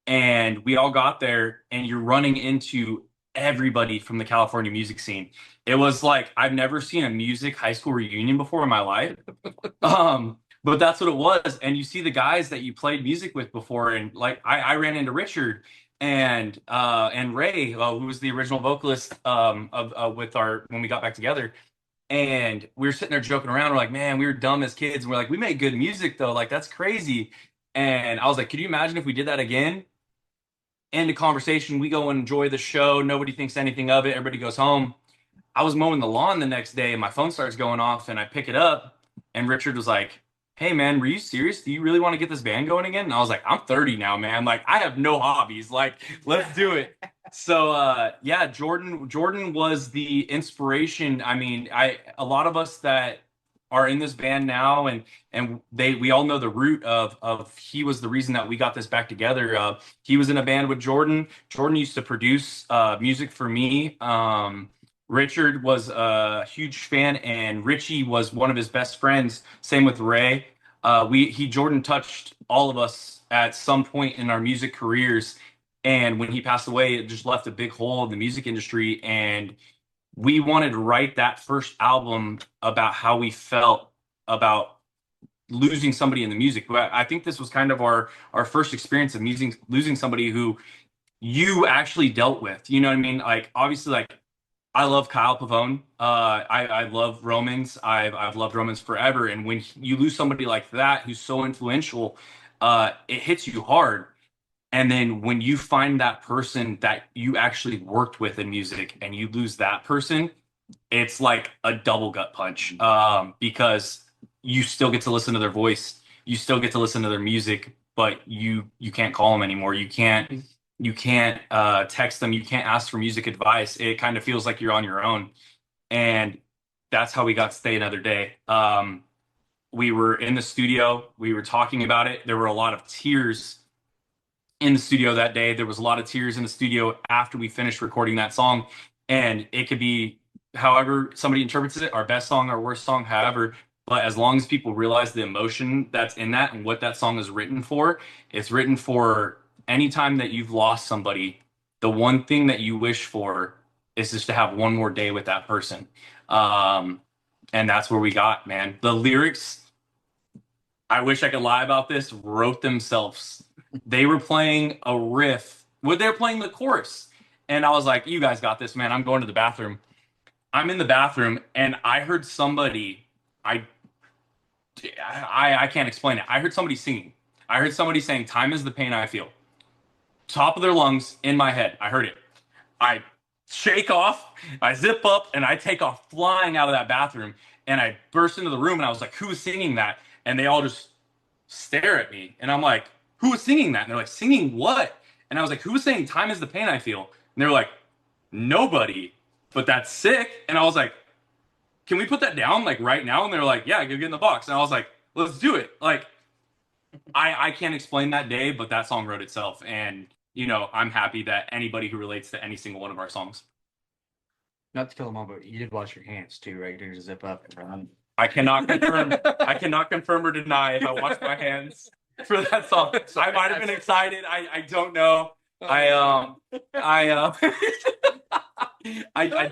And we all got there, and you're running into everybody from the California music scene. It was like I've never seen a music high school reunion before in my life. But that's what it was. And you see the guys that you played music with before, and like I ran into Richard and Ray, who was the original vocalist of with our when we got back together. And we were sitting there joking around. We're like, man, we were dumb as kids. And we're like, we made good music though. Like, that's crazy. And I was like, could you imagine if we did that again? End of conversation. We go and enjoy the show. Nobody thinks anything of it. Everybody goes home. I was mowing the lawn the next day, and my phone starts going off, and I pick it up, and Richard was like, hey man, were you serious? Do you really want to get this band going again? And I was like, I'm 30 now, man. Like, I have no hobbies. Like, let's do it. So yeah, Jordan was the inspiration. I mean, a lot of us that are in this band now, and we all know the root of he was the reason that we got this back together. He was in a band with Jordan. Jordan used to produce music for me. Richard was a huge fan, and Richie was one of his best friends. Same with Ray. Jordan touched all of us at some point in our music careers, and when he passed away, it just left a big hole in the music industry. And we wanted to write that first album about how we felt about losing somebody in the music. But I think this was kind of our first experience of losing somebody who you actually dealt with. You know what I mean? Like, obviously, like, I love Kyle Pavone. I love Romans. I've loved Romans forever. And when you lose somebody like that who's so influential, it hits you hard. And then when you find that person that you actually worked with in music and you lose that person, it's like a double gut punch, because you still get to listen to their voice, you still get to listen to their music, but you can't call them anymore. You can't text them. You can't ask for music advice. It kind of feels like you're on your own. And that's how we got Stay Another Day. We were in the studio. We were talking about it. There were a lot of tears in the studio that day. There was a lot of tears in the studio after we finished recording that song. And it could be however somebody interprets it, our best song, our worst song, however. But as long as people realize the emotion that's in that and what that song is written for, it's written for anytime that you've lost somebody, the one thing that you wish for is just to have one more day with that person. And that's where we got, man. The lyrics, I wish I could lie about this, wrote themselves. They were playing a riff. Well, they're playing the chorus. And I was like, you guys got this, man. I'm going to the bathroom. I'm in the bathroom, and I heard somebody, I can't explain it. I heard somebody singing. I heard somebody saying, time is the pain I feel. Top of their lungs in my head. I heard it. I shake off, I zip up, and I take off flying out of that bathroom. And I burst into the room, and I was like, who is singing that? And they all just stare at me. And I'm like, who is singing that? And they're like, singing what? And I was like, who is saying time is the pain I feel? And they were like, nobody. But that's sick. And I was like, can we put that down like right now? And they're like, yeah, go get in the box. And I was like, let's do it. Like, I can't explain that day, but that song wrote itself. And, I'm happy that anybody who relates to any single one of our songs. not to kill them all, but you did wash your hands too, right? You didn't just zip up and run. I cannot confirm. I cannot confirm or deny if I washed my hands for that song. I might have been excited. I don't know. I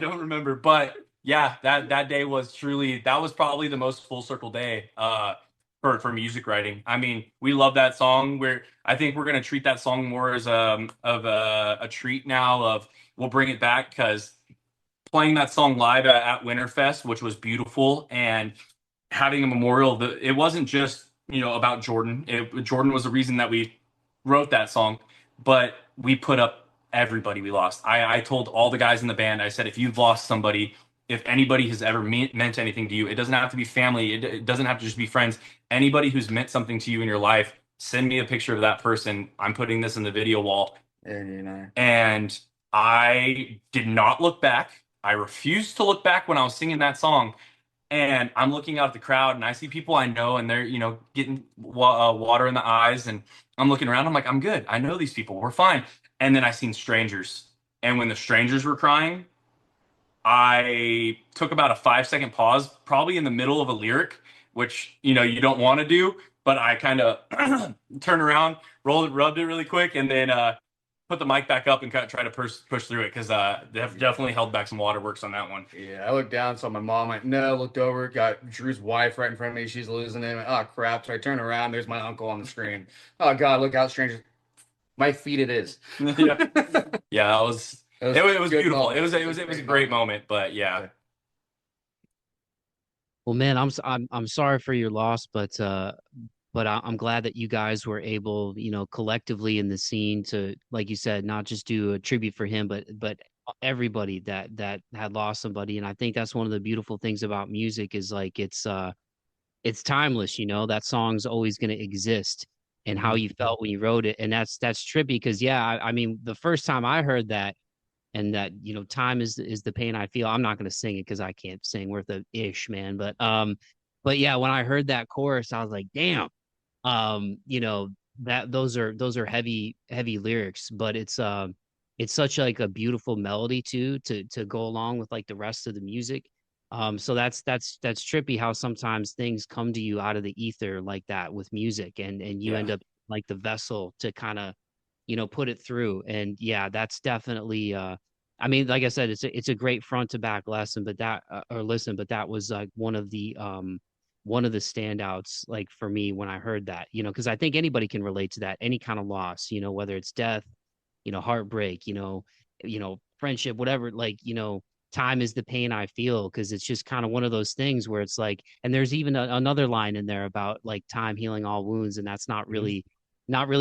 don't remember, but yeah, that day was truly, that was probably the most full circle day for music writing. I mean, we love that song. I think we're gonna treat that song more as of a treat now. We'll bring it back because playing that song live at Winterfest, which was beautiful, and having a memorial. It wasn't just, about Jordan. Jordan was the reason that we wrote that song, but we put up everybody we lost. I told all the guys in the band, I said, if you've lost somebody, if anybody has ever meant anything to you, it doesn't have to be family. It doesn't have to just be friends. Anybody who's meant something to you in your life, send me a picture of that person. I'm putting this in the video wall. And I did not look back. I refused to look back when I was singing that song. And I'm looking out at the crowd and I see people I know and they're, getting water in the eyes. And I'm looking around. I'm like, I'm good. I know these people. We're fine. And then I seen strangers. And when the strangers were crying, I took about a 5-second pause, probably in the middle of a lyric, which, you don't want to do. But I kind of turned around, rubbed it really quick, and then put the mic back up and try to push through it, because they've definitely held back some waterworks on that one. Yeah, I looked down, saw my mom. Went, no, looked over, got Drew's wife right in front of me. She's losing it. Went, oh crap! So I turn around. There's my uncle on the screen. Oh God, look how strange. My feet it is. Yeah, yeah, it was beautiful. Moment. It was a great moment. But yeah. Well, man, I'm sorry for your loss, but I'm glad that you guys were able, collectively in the scene to, like you said, not just do a tribute for him, but everybody that had lost somebody. And I think that's one of the beautiful things about music is like it's timeless, that song's always going to exist, and how you felt when you wrote it. And that's trippy because yeah, I mean, the first time I heard that, and that, time is the pain I feel. I'm not going to sing it because I can't sing worth a ish, man. But yeah, when I heard that chorus, I was like, damn, that those are heavy lyrics, but it's such like a beautiful melody too to go along with like the rest of the music. So that's trippy how sometimes things come to you out of the ether like that with music, and you end up like the vessel to kind of put it through. And yeah, that's definitely I mean, like I said, it's a great front to back lesson, but that or listen, but that was like one of the standouts like for me when I heard that, because I think anybody can relate to that, any kind of loss, whether it's death, heartbreak, friendship, whatever, like, time is the pain I feel, because it's just kind of one of those things where it's like, and there's even another line in there about like time healing all wounds, and that's not really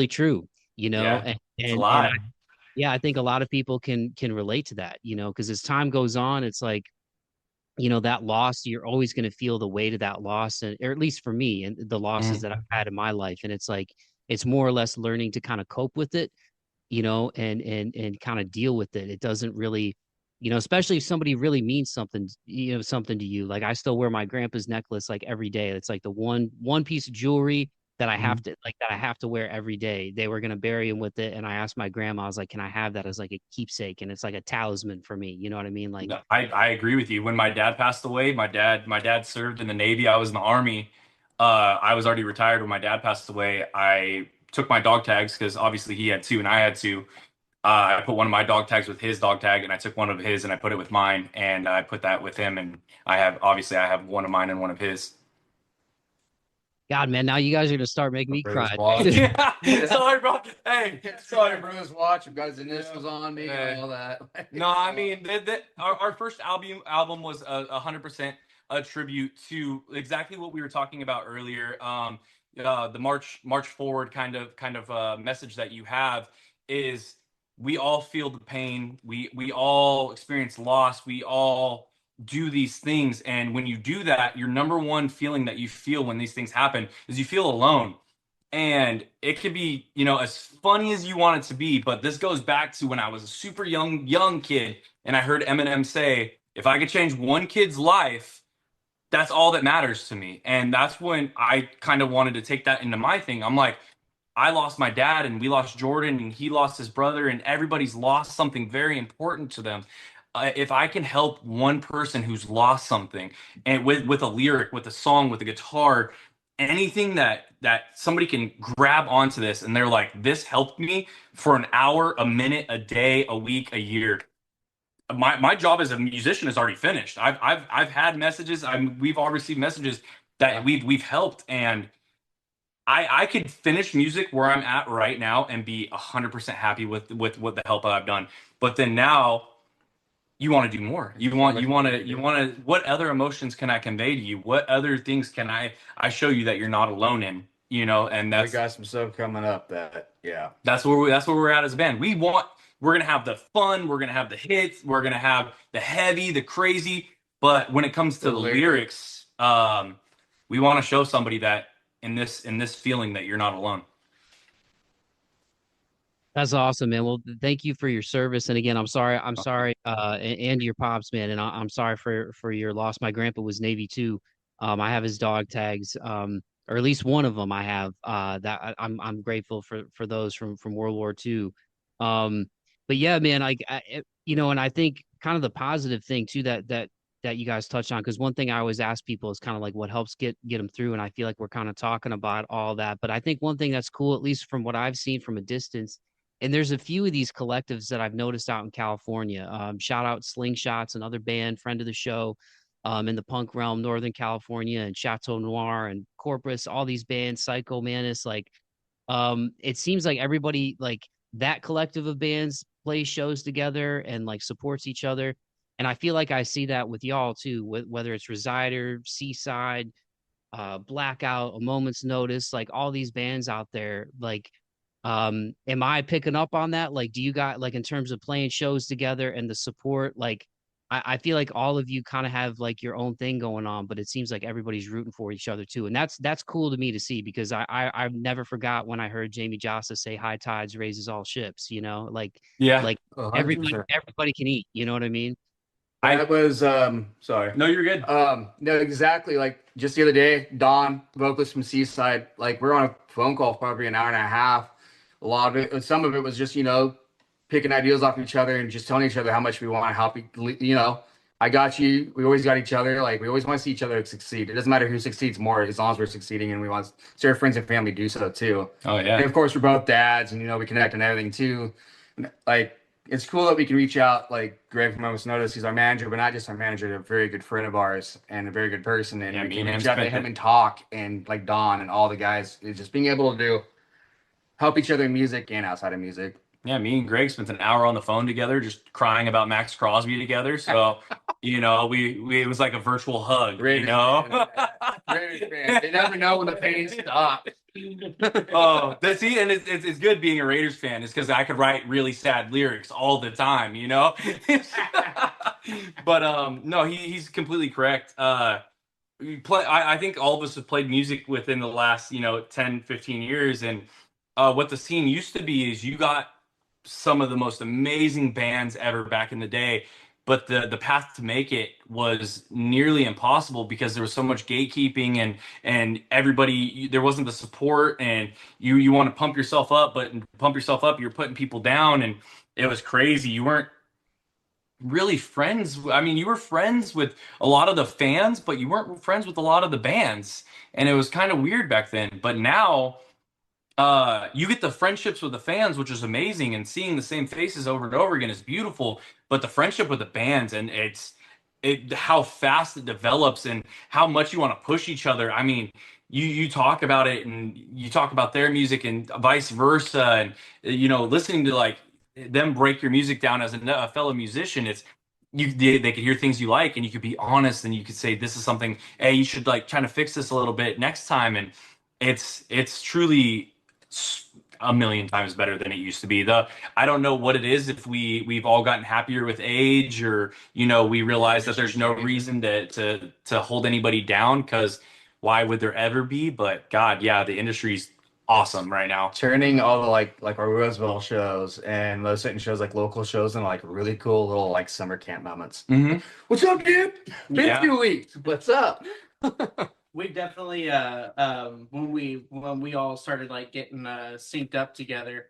true, Yeah, and it's a and lie. yeah, I think a lot of people can relate to that, because as time goes on, it's like, that loss, you're always going to feel the weight of that loss, and or at least for me, and the losses that I've had in my life. And it's like it's more or less learning to kind of cope with it, and kind of deal with it. It doesn't really, especially if somebody really means something, something to you. Like I still wear my grandpa's necklace like every day. It's like the one piece of jewelry that I have to wear every day. They were gonna bury him with it, and I asked my grandma, I was like, "Can I have that as like a keepsake?" And it's like a talisman for me. You know what I mean? Like, No, I agree with you. When my dad passed away, my dad served in the Navy. I was in the Army. I was already retired when my dad passed away. I took my dog tags because obviously he had two and I had two. I put one of my dog tags with his dog tag, and I took one of his and I put it with mine, and I put that with him. And I have one of mine and one of his. God, man, now you guys are gonna start making me cry. Yeah. Sorry, bro. Hey, sorry, brothers. Watch. I've got his initials on me and all that. No, I mean, our first album was 100% a tribute to exactly what we were talking about earlier. The march forward kind of message that you have is we all feel the pain. We all experience loss. We all do these things, and when you do that, your number one feeling that you feel when these things happen is you feel alone. And it could be, as funny as you want it to be, but this goes back to when I was a super young kid, and I heard Eminem say, if I could change one kid's life, that's all that matters to me. And that's when I kind of wanted to take that into my thing. I'm like, I lost my dad, and we lost Jordan, and he lost his brother, and everybody's lost something very important to them. If I can help one person who's lost something, and with a lyric, with a song, with a guitar, anything that somebody can grab onto this, and they're like, this helped me for an hour, a minute, a day, a week, a year. My job as a musician is already finished. I've had messages. We've all received messages that we've helped, and I could finish music where I'm at right now and be 100% happy with what the help that I've done. But then now you want to do more. What other emotions can I convey to you? What other things can I show you that you're not alone in, you know? And We got some stuff coming up that, yeah. that's where we're at as a band. We're gonna have the fun, we're gonna have the hits, we're gonna have the heavy, the crazy. But when it comes to the lyrics, we want to show somebody that in this feeling that you're not alone. That's awesome, man. Well, thank you for your service. And again, I'm sorry, and your pops, man. And I'm sorry for your loss. My grandpa was Navy too. I have his dog tags, or at least one of them I have. I'm grateful for those from World War II. Um, but yeah, man, you know, and I think kind of the positive thing too that you guys touched on, because one thing I always ask people is kind of like what helps get them through, and I feel like we're kind of talking about all that. But I think one thing that's cool, at least from what I've seen from a distance, and there's a few of these collectives that I've noticed out in California. Shout out Slingshots, another band, friend of the show, in the punk realm, Northern California, and Chateau Noir and Corpus, all these bands, Psycho Manus. Like, it seems like everybody, like that collective of bands, plays shows together and like supports each other. And I feel like I see that with y'all too, whether it's Resider, Seaside, Blackout, A Moment's Notice, like all these bands out there. Like, am I picking up on that? Like, do you got, like, in terms of playing shows together and the support, like I feel like all of you kind of have like your own thing going on, but it seems like everybody's rooting for each other too. And that's cool to me to see, because I've never forgot when I heard Jamie Jossa say high tides raises all ships, you know, Yeah. like everybody can eat, you know what I mean? That was sorry. No, you're good. No, exactly. Like just the other day, Don, vocalist from Seaside, like we're on a phone call for probably an hour and a half. A lot of it, some of it was just, you know, picking ideas off each other and just telling each other how much we want to help. You know, I got you. We always got each other. Like we always want to see each other succeed. It doesn't matter who succeeds more, as long as we're succeeding, and we want to see our friends and family do so too. Oh yeah. And of course, we're both dads, and you know, we connect and everything too. Like it's cool that we can reach out. Like Greg from Almost Notice, he's our manager, but not just our manager, a very good friend of ours and a very good person. And Yeah, we me can and reach him out to spent him and talk, and like Don and all the guys, is just being able to do help each other in music and outside of music. Yeah, me and Greg spent an hour on the phone together, just crying about Max Crosby together. So, you know, we it was like a virtual hug. Raiders you know. Raiders fan. They never know when the pain stops. Oh, that's see, and it's good being a Raiders fan, is because I could write really sad lyrics all the time, you know. But no, he's completely correct. I think all of us have played music within the last, you know, 10, 15 years, and what the scene used to be is you got some of the most amazing bands ever back in the day, but the path to make it was nearly impossible because there was so much gatekeeping, and everybody, there wasn't the support, and you want to pump yourself up, but pump yourself up, you're putting people down, and it was crazy. You weren't really friends. I mean, you were friends with a lot of the fans, but you weren't friends with a lot of the bands, and it was kind of weird back then. But now you get the friendships with the fans, which is amazing, and seeing the same faces over and over again is beautiful. But the friendship with the bands, and it how fast it develops and how much you want to push each other. I mean, you talk about it, and you talk about their music and vice versa, and you know, listening to like them break your music down as a fellow musician, it's they could hear things you like, and you could be honest, and you could say, this is something, hey, you should like try to fix this a little bit next time. And it's truly a million times better than it used to be. I don't know what it is, if we've all gotten happier with age, or you know, we realize that there's no reason to hold anybody down, because why would there ever be? But God, yeah, the industry's awesome right now. Turning all the like our Roosevelt shows and those certain shows, like local shows, and like really cool little like summer camp moments. Mm-hmm. What's up, dude? Been Yeah. a few weeks. What's up? We definitely when we all started like getting synced up together,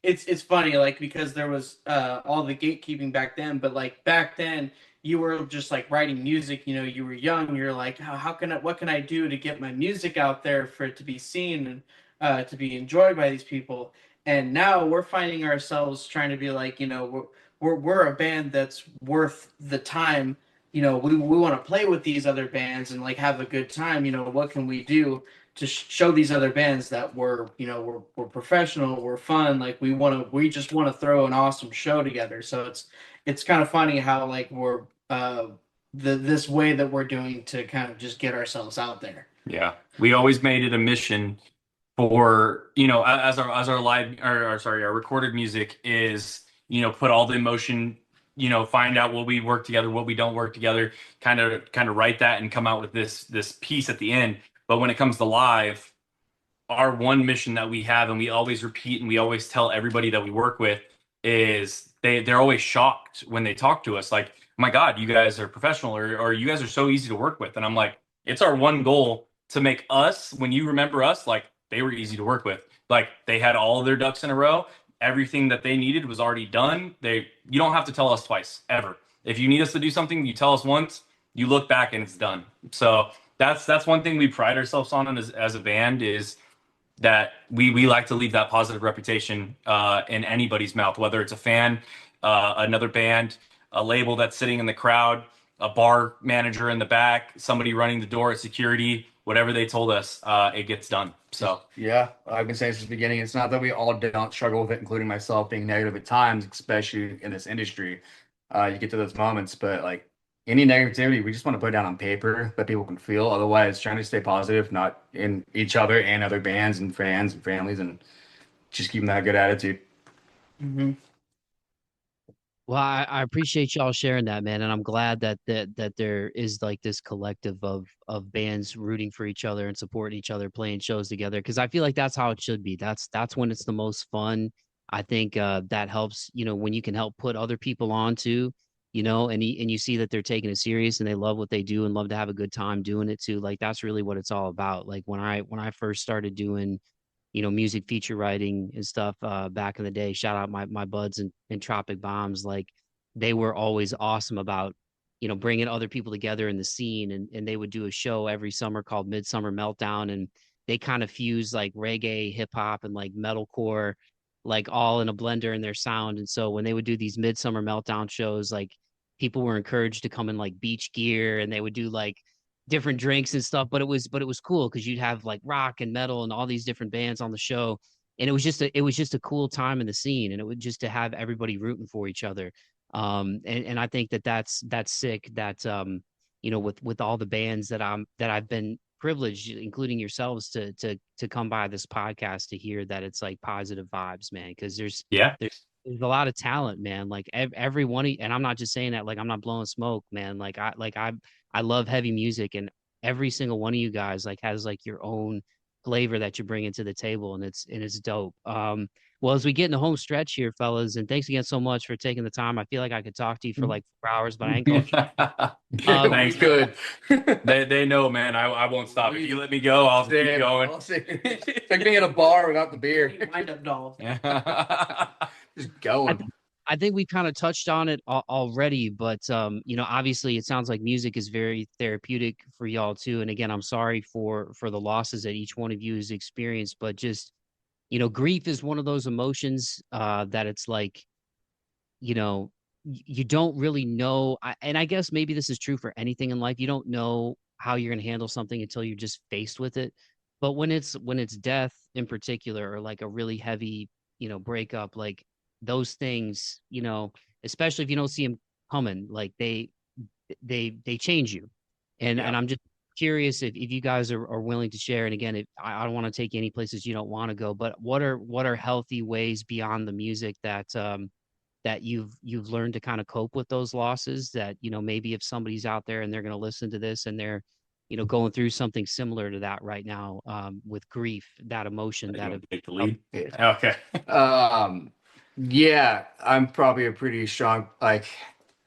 it's funny, like, because there was all the gatekeeping back then, but like back then you were just like writing music, you know, you were young, you're like, how can what can I do to get my music out there for it to be seen and to be enjoyed by these people? And now we're finding ourselves trying to be like, you know, we're a band that's worth the time. You know, we want to play with these other bands and like have a good time. You know, what can we do to show these other bands that we're, you know, we're professional, we're fun, like we just want to throw an awesome show together. So it's kind of funny how like we're this way that we're doing to kind of just get ourselves out there. Yeah, we always made it a mission for, as our live or sorry, our recorded music is, put all the emotion, find out what we work together, what we don't work together, kind of write that and come out with this piece at the end. But when it comes to live, our one mission that we have and we always repeat and we always tell everybody that we work with is they're always shocked when they talk to us, like, my God, you guys are professional, or you guys are so easy to work with. And I'm like, it's our one goal to make us, when you remember us, like they were easy to work with. Like they had all of their ducks in a row. Everything that they needed was already done. You don't have to tell us twice ever. If you need us to do something, you tell us once, you look back and it's done. So that's one thing we pride ourselves on as a band, is that we like to leave that positive reputation in anybody's mouth, whether it's a fan, another band, a label that's sitting in the crowd, a bar manager in the back, somebody running the door at security, whatever they told us, it gets done. So yeah, I've been saying since the beginning, it's not that we all don't struggle with it, including myself being negative at times, especially in this industry. You get to those moments, but like any negativity, we just want to put it down on paper that people can feel. Otherwise, trying to stay positive, not in each other and other bands and fans and families, and just keeping that good attitude. Mm-hmm. Well, I appreciate y'all sharing that, man, and I'm glad that there is like this collective of bands rooting for each other and supporting each other, playing shows together. Because I feel like that's how it should be. That's when it's the most fun. I think that helps, when you can help put other people on too, and you see that they're taking it serious and they love what they do and love to have a good time doing it too. Like that's really what it's all about. Like when I first started doing music feature writing and stuff back in the day. Shout out my buds and Tropic Bombs. Like they were always awesome about, bringing other people together in the scene. And they would do a show every summer called Midsummer Meltdown. And they kind of fuse like reggae, hip hop, and like metalcore, like all in a blender in their sound. And so when they would do these Midsummer Meltdown shows, like people were encouraged to come in like beach gear, and they would do like different drinks and stuff, but it was cool because you'd have like rock and metal and all these different bands on the show, and it was just a cool time in the scene, and it was just to have everybody rooting for each other. And I think that's sick that with all the bands that I've been privileged, including yourselves, to come by this podcast to hear that it's like positive vibes, man, because yeah, there's a lot of talent, man. Like every one of, and I'm not just saying that like I'm not blowing smoke, man. I love heavy music, and every single one of you guys like has like your own flavor that you bring into the table, and it's dope. Well, as we get in the home stretch here, fellas, and thanks again so much for taking the time. I feel like I could talk to you for like 4 hours, but I ain't going. Thanks. Good. They know, man. I won't stop. If you let me go, I'll keep going. It's like being at a bar without the beer. Wind up dolls. Just going. I think we kind of touched on it already, but obviously it sounds like music is very therapeutic for y'all too. And again, I'm sorry for the losses that each one of you has experienced, but just grief is one of those emotions that it's like, you don't really know. And I guess maybe this is true for anything in life. You don't know how you're going to handle something until you're just faced with it. But when it's death in particular, or like a really heavy, breakup, like those things, especially if you don't see them coming, like they change you. And Yeah. I'm just curious if you guys are willing to share. And again, if I don't want to take you any places you don't want to go, but what are healthy ways beyond the music that you've learned to kind of cope with those losses, that maybe if somebody's out there and they're going to listen to this and they're going through something similar to that right now, with grief, that emotion You that want to take the lead? Yeah. Okay. Yeah, I'm probably a pretty strong, like,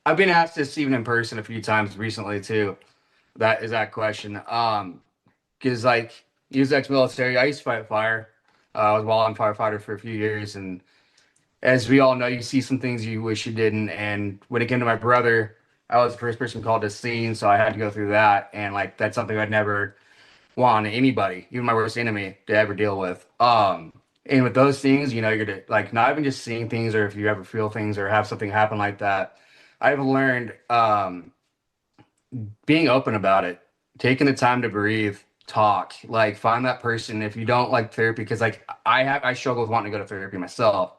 I've been asked this even in person a few times recently too. That is that question. Because like, he was ex-military. I used to fight fire. I was a wildland firefighter for a few years, and as we all know, you see some things you wish you didn't. And when it came to my brother, I was the first person called to scene, so I had to go through that. And like, that's something I'd never want anybody, even my worst enemy, to ever deal with. And with those things, you're like not even just seeing things, or if you ever feel things or have something happen like that. I've learned being open about it, taking the time to breathe, talk, like find that person. If you don't like therapy, because like I struggle with wanting to go to therapy myself.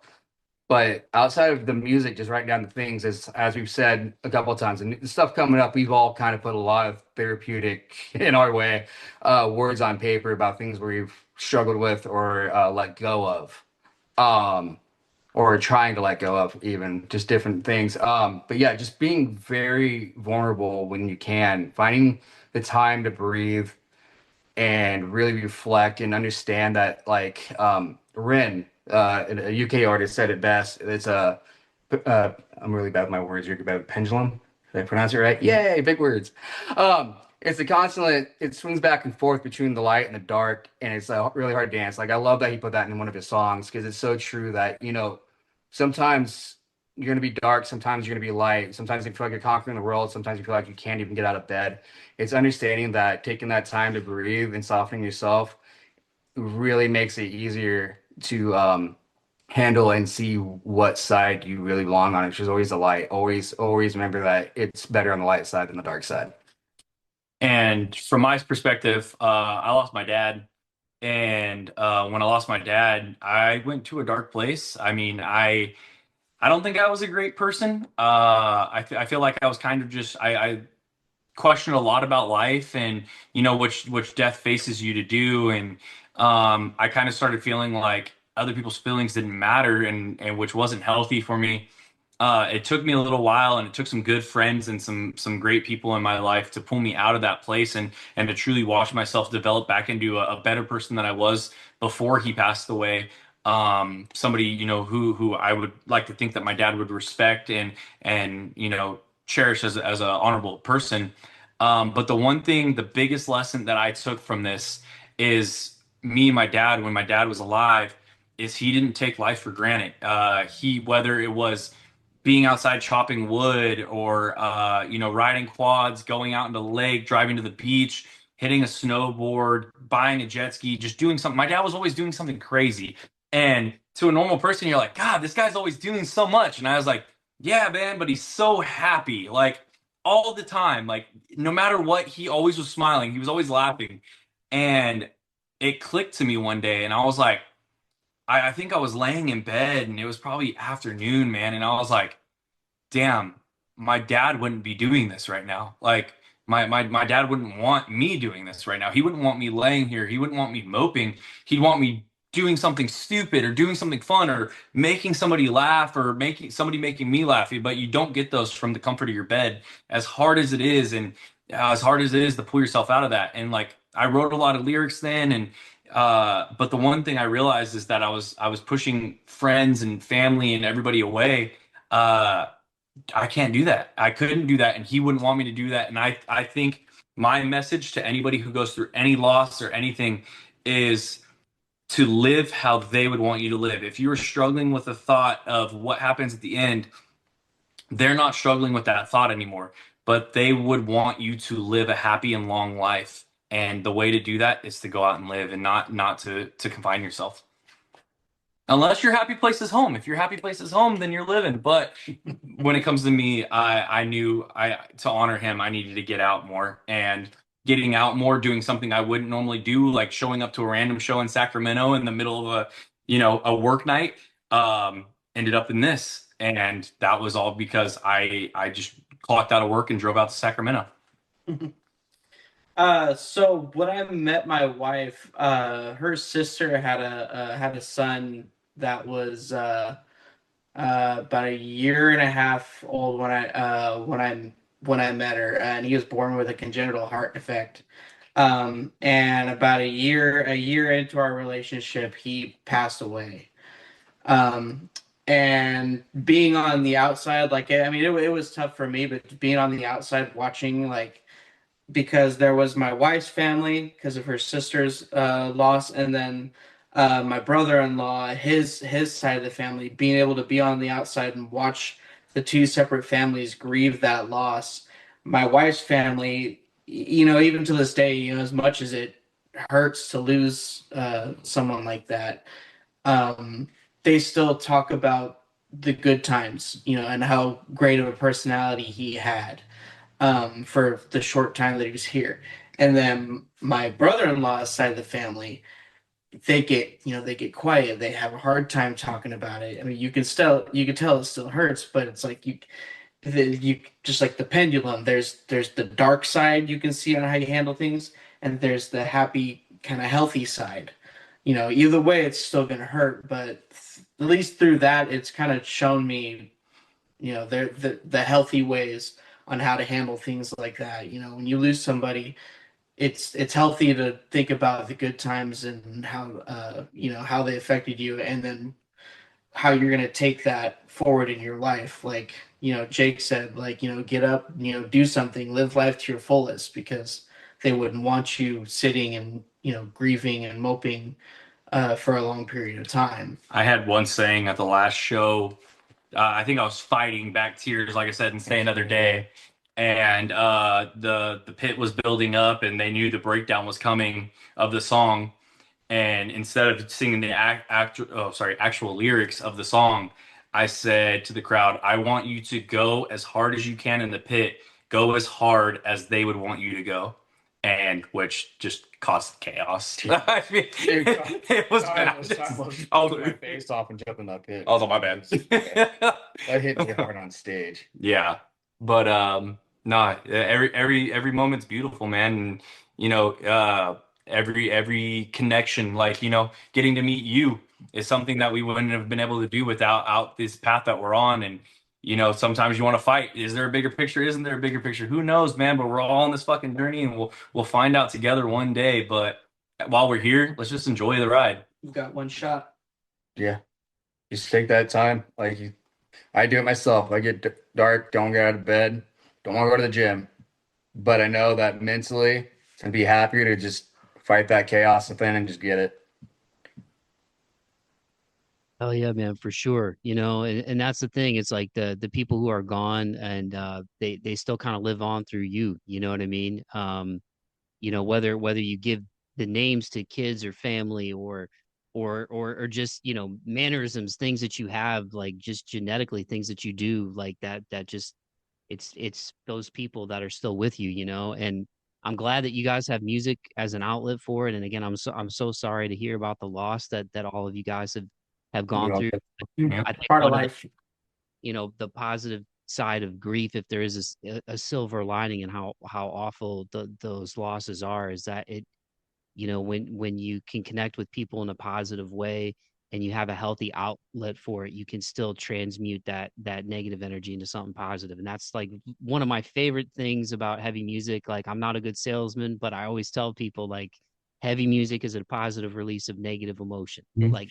But outside of the music, just writing down the things, as we've said a couple of times, and the stuff coming up, we've all kind of put a lot of therapeutic in our way, words on paper about things we've struggled with or let go of, um, or trying to let go of, even just different things. But yeah, just being very vulnerable when you can, finding the time to breathe and really reflect and understand that, like, Rin, a UK artist, said it best. It's a I'm really bad with my words. You're good with pendulum. Did I pronounce it right? Yay, big words. It's a constant. It swings back and forth between the light and the dark, and it's a really hard dance. Like, I love that he put that in one of his songs, because it's so true that, sometimes you're gonna be dark, sometimes you're gonna be light, sometimes you feel like you're conquering the world, sometimes you feel like you can't even get out of bed. It's understanding that, taking that time to breathe and softening yourself really makes it easier to handle and see what side you really belong on, which is always the light. Always remember that it's better on the light side than the dark side. And from my perspective, I lost my dad. And when I lost my dad, I went to a dark place. I mean, I don't think I was a great person. I feel like I was kind of just I questioned a lot about life and which death faces you to do, and I kind of started feeling like other people's feelings didn't matter, and which wasn't healthy for me. It took me a little while, and it took some good friends and some great people in my life to pull me out of that place, and to truly watch myself develop back into a better person than I was before he passed away. Somebody who I would like to think that my dad would respect and cherish as a honorable person. But the one thing, the biggest lesson that I took from this is me and my dad, when my dad was alive, is he didn't take life for granted. Whether it was being outside chopping wood or riding quads, going out into the lake, driving to the beach, hitting a snowboard, buying a jet ski, just doing something. My dad was always doing something crazy. And to a normal person, you're like, God, this guy's always doing so much. And I was like, yeah, man, but he's so happy, like all the time. Like, no matter what, he always was smiling. He was always laughing. And it clicked to me one day, and I was like, I think I was laying in bed, and it was probably afternoon, man. And I was like, damn, my dad wouldn't be doing this right now. Like, my dad wouldn't want me doing this right now. He wouldn't want me laying here. He wouldn't want me moping. He'd want me doing something stupid or doing something fun or making somebody laugh or making me laugh. But you don't get those from the comfort of your bed, as hard as it is, and as hard as it is to pull yourself out of that. And like, I wrote a lot of lyrics then, and but the one thing I realized is that I was pushing friends and family and everybody away. I can't do that. I couldn't do that, and he wouldn't want me to do that. And I think my message to anybody who goes through any loss or anything is to live how they would want you to live. If you're struggling with the thought of what happens at the end, they're not struggling with that thought anymore, but they would want you to live a happy and long life. And the way to do that is to go out and live, and not to confine yourself. Unless your happy place is home. If your happy place is home, then you're living. But when it comes to me, I knew to honor him, I needed to get out more. And getting out more, doing something I wouldn't normally do, like showing up to a random show in Sacramento in the middle of a work night, ended up in this. And that was all because I just clocked out of work and drove out to Sacramento. So when I met my wife, her sister had a son that was about a year and a half old when I met her, and he was born with a congenital heart defect. And about a year into our relationship, he passed away. Um, and being on the outside, like, I mean, it was tough for me, but being on the outside watching, like, because there was my wife's family because of her sister's loss, and then my brother-in-law, his side of the family, being able to be on the outside and watch the two separate families grieve that loss. My wife's family, even to this day, as much as it hurts to lose someone like that, um, they still talk about the good times, and how great of a personality he had, for the short time that he was here. And then my brother-in-law's side of the family, they get quiet. They have a hard time talking about it. I mean, you can tell it still hurts, but it's like you just like the pendulum. There's the dark side you can see on how you handle things, and there's the happy kind of healthy side. Either way, it's still gonna hurt, but at least through that, it's kind of shown me, the healthy ways on how to handle things like that. When you lose somebody, it's healthy to think about the good times and how they affected you, and then how you're going to take that forward in your life. Like, Jake said, like, get up, do something, live life to your fullest, because they wouldn't want you sitting and, grieving and moping for a long period of time. I had one saying at the last show. I think I was fighting back tears, like I said, and stay another day. And the pit was building up, and they knew the breakdown was coming of the song. And instead of singing the actual lyrics of the song, I said to the crowd, "I want you to go as hard as you can in the pit. Go as hard as they would want you to go." And which just caused chaos. I mean, it was bad. I was my face off and jumped in that pit. I was on my bad. That hit me hard on stage. Yeah, but every moment's beautiful, man. And every connection, like getting to meet you is something that we wouldn't have been able to do without this path that we're on. And sometimes you want to fight. Is there a bigger picture? Isn't there a bigger picture? Who knows, man? But we're all on this fucking journey, and we'll find out together one day. But while we're here, let's just enjoy the ride. We've got one shot. Yeah, just take that time. I do it myself. I get dark, don't get out of bed, don't want to go to the gym, but I know that mentally it's gonna be happier to just fight that chaos within and just get it. Oh yeah, man, for sure. And that's the thing. It's like the people who are gone, and they still kind of live on through you. You know what I mean? Whether you give the names to kids or family, or just mannerisms, things that you have, like just genetically, things that you do, like that just it's those people that are still with you. And I'm glad that you guys have music as an outlet for it. And again, I'm so sorry to hear about the loss that all of you guys have gone through. Yeah. I think Part of one of life. the positive side of grief, if there is a silver lining, and how awful those losses are, is that when you can connect with people in a positive way, and you have a healthy outlet for it, you can still transmute that negative energy into something positive. And that's like one of my favorite things about heavy music. Like, I'm not a good salesman, but I always tell people, like, heavy music is a positive release of negative emotion. Mhm. Like,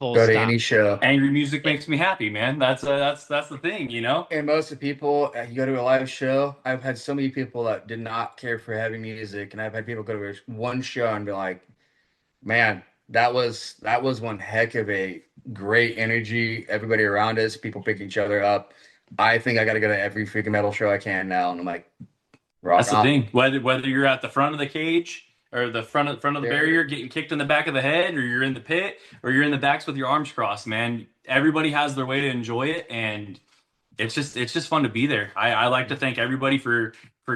full Go to stop. any show. Angry music makes me happy, man. That's the thing, And most of the people, you go to a live show. I've had so many people that did not care for heavy music, and I've had people go to one show and be like, "Man, that was one heck of a great energy. Everybody around us, people pick each other up. I think I got to go to every freaking metal show I can now." And I'm like, "Rock That's the on." thing. Whether you're at the front of the cage, or the front of the barrier getting kicked in the back of the head, or you're in the pit, or you're in the backs with your arms crossed, man. Everybody has their way to enjoy it, and it's just fun to be there. I like to thank everybody for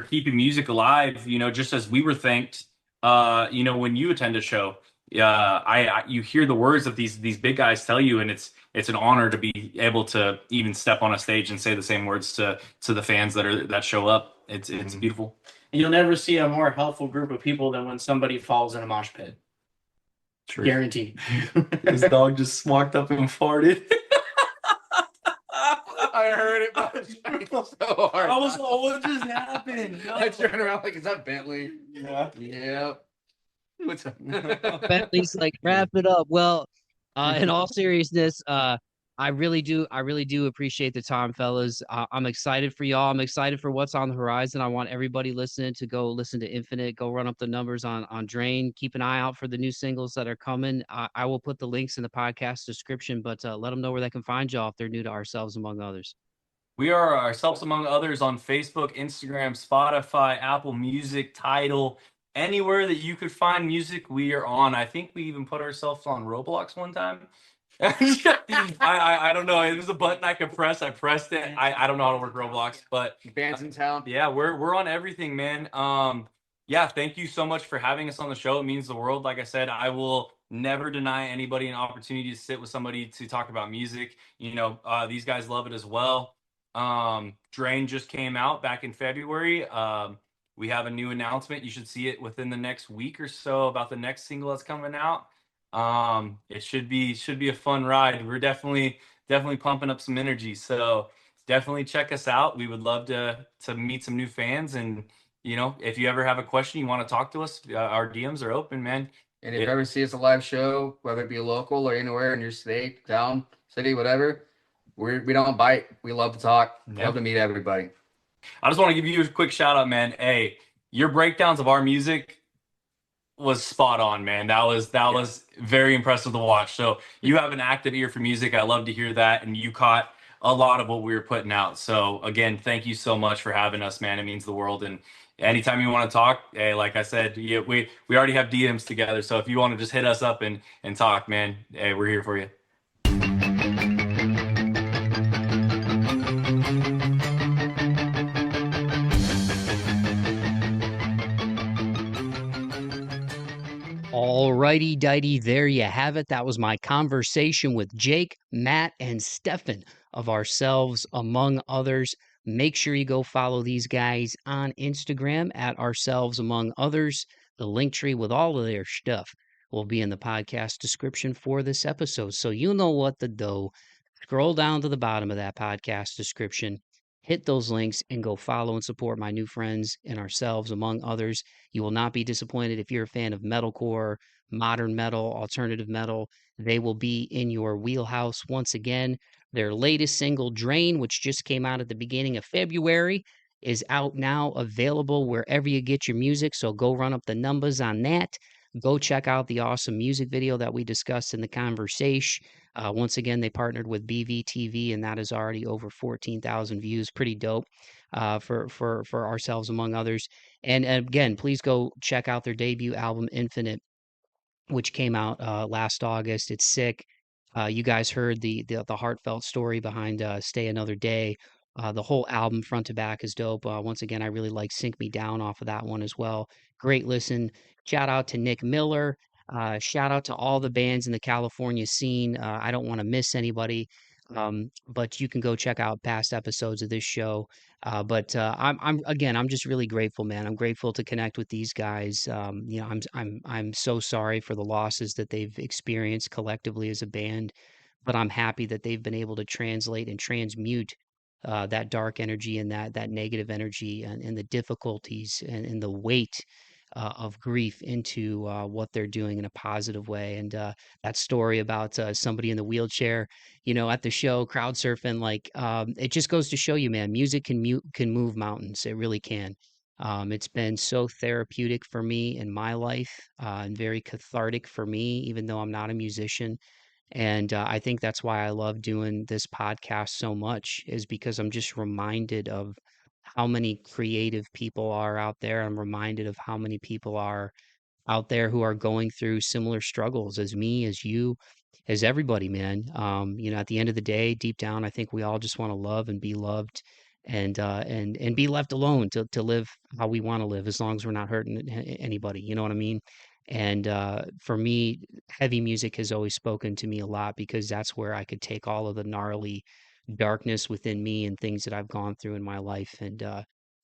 keeping music alive. Just as we were thanked. When you attend a show, you hear the words that these big guys tell you, and it's an honor to be able to even step on a stage and say the same words to the fans that show up. It's beautiful. And you'll never see a more helpful group of people than when somebody falls in a mosh pit. True. Guaranteed. This dog just walked up and farted. I heard it, but so hard. I was like, what just happened? No. I turned around like, "Is that Bentley?" Yeah. Yeah. What's up? Bentley's like, wrap it up. Well, in all seriousness, I really do appreciate the time, fellas. I'm excited for y'all. I'm excited for what's on the horizon. I want everybody listening to go listen to Infinite, go run up the numbers on Drain. Keep an eye out for the new singles that are coming. I will put the links in the podcast description, but let them know where they can find y'all if they're new to Ourselves Among Others. We are Ourselves Among Others on Facebook, Instagram, Spotify, Apple Music, Tidal, anywhere that you could find music, we are on. I think we even put ourselves on Roblox one time. I don't know. It was a button I could press. I pressed it. I don't know how to work Roblox, but Bands in town. yeah, we're on everything, man. Yeah, thank you so much for having us on the show. It means the world. Like I said, I will never deny anybody an opportunity to sit with somebody to talk about music. These guys love it as well. Drain just came out back in February. We have a new announcement. You should see it within the next week or so about the next single that's coming out. It should be a fun ride. We're definitely pumping up some energy. So definitely check us out. We would love to meet some new fans, and if you ever have a question, you want to talk to us, our DMs are open, man. And if you ever see us a live show, whether it be local or anywhere in your state, town, city, whatever, we don't bite. We love to talk. Yeah. Love to meet everybody. I just want to give you a quick shout out, man. Hey, your breakdowns of our music was spot on, man. That was very impressive to watch. So you have an active ear for music. I love to hear that, and you caught a lot of what we were putting out. So again, thank you so much for having us, man. It means the world. And anytime you want to talk, hey, like I said, we already have DMs together. So if you want to just hit us up and talk, man, hey, we're here for you. Alrighty, dighty, there you have it. That was my conversation with Jake, Matt, and Stefan of Ourselves Among Others. Make sure you go follow these guys on Instagram at Ourselves Among Others. The link tree with all of their stuff will be in the podcast description for this episode. So you know what to do. Scroll down to the bottom of that podcast description, hit those links, and go follow and support my new friends and Ourselves Among Others. You will not be disappointed if you're a fan of metalcore, modern metal, alternative metal. They will be in your wheelhouse once again. Their latest single, Drain, which just came out at the beginning of February, is out now, available wherever you get your music. So go run up the numbers on that. Go check out the awesome music video that we discussed in the conversation. Once again, they partnered with BVTV, and that is already over 14,000 views. Pretty dope for Ourselves Among Others. And again, please go check out their debut album, Infinite, which came out last August. It's sick. You guys heard the heartfelt story behind Stay Another Day. The whole album front to back is dope. Once again, I really like Sink Me Down off of that one as well. Great listen. Shout out to Nick Miller. Shout out to all the bands in the California scene. I don't want to miss anybody. But you can go check out past episodes of this show. But I'm just really grateful, man. I'm grateful to connect with these guys. I'm so sorry for the losses that they've experienced collectively as a band, but I'm happy that they've been able to translate and transmute that dark energy and that negative energy and the difficulties and the weight of grief into what they're doing in a positive way. And that story about somebody in the wheelchair, at the show, crowd surfing, like it just goes to show you, man, music can move mountains. It really can. It's been so therapeutic for me in my life and very cathartic for me, even though I'm not a musician. And I think that's why I love doing this podcast so much, is because I'm just reminded of how many creative people are out there. I'm reminded of how many people are out there who are going through similar struggles as me, as you, as everybody, man. At the end of the day, deep down, I think we all just want to love and be loved and be left alone to live how we want to live, as long as we're not hurting anybody. You know what I mean? And for me, heavy music has always spoken to me a lot, because that's where I could take all of the gnarly darkness within me and things that I've gone through in my life, and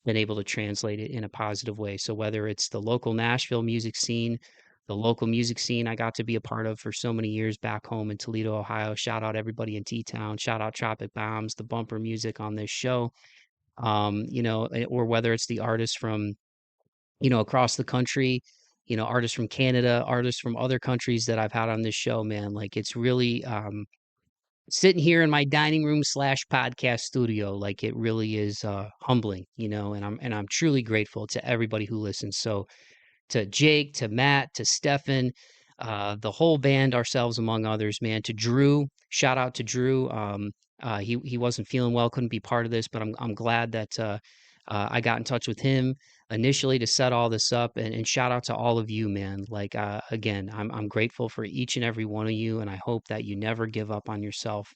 been able to translate it in a positive way. So whether it's the local Nashville music scene, the local music scene I got to be a part of for so many years back home in Toledo, Ohio. Shout out everybody in T-Town. Shout out Tropic Bombs, the bumper music on this show. Or whether it's the artists from, across the country, artists from Canada, artists from other countries that I've had on this show, man. Like, it's really sitting here in my dining room / podcast studio, like, it really is humbling, and I'm truly grateful to everybody who listens. So to Jake, to Matt, to Stefan, the whole band, Ourselves Among Others, man, to Drew, shout out to Drew. He wasn't feeling well, couldn't be part of this, but I'm glad that I got in touch with him initially to set all this up, and shout out to all of you, man. Like, again, I'm grateful for each and every one of you, and I hope that you never give up on yourself.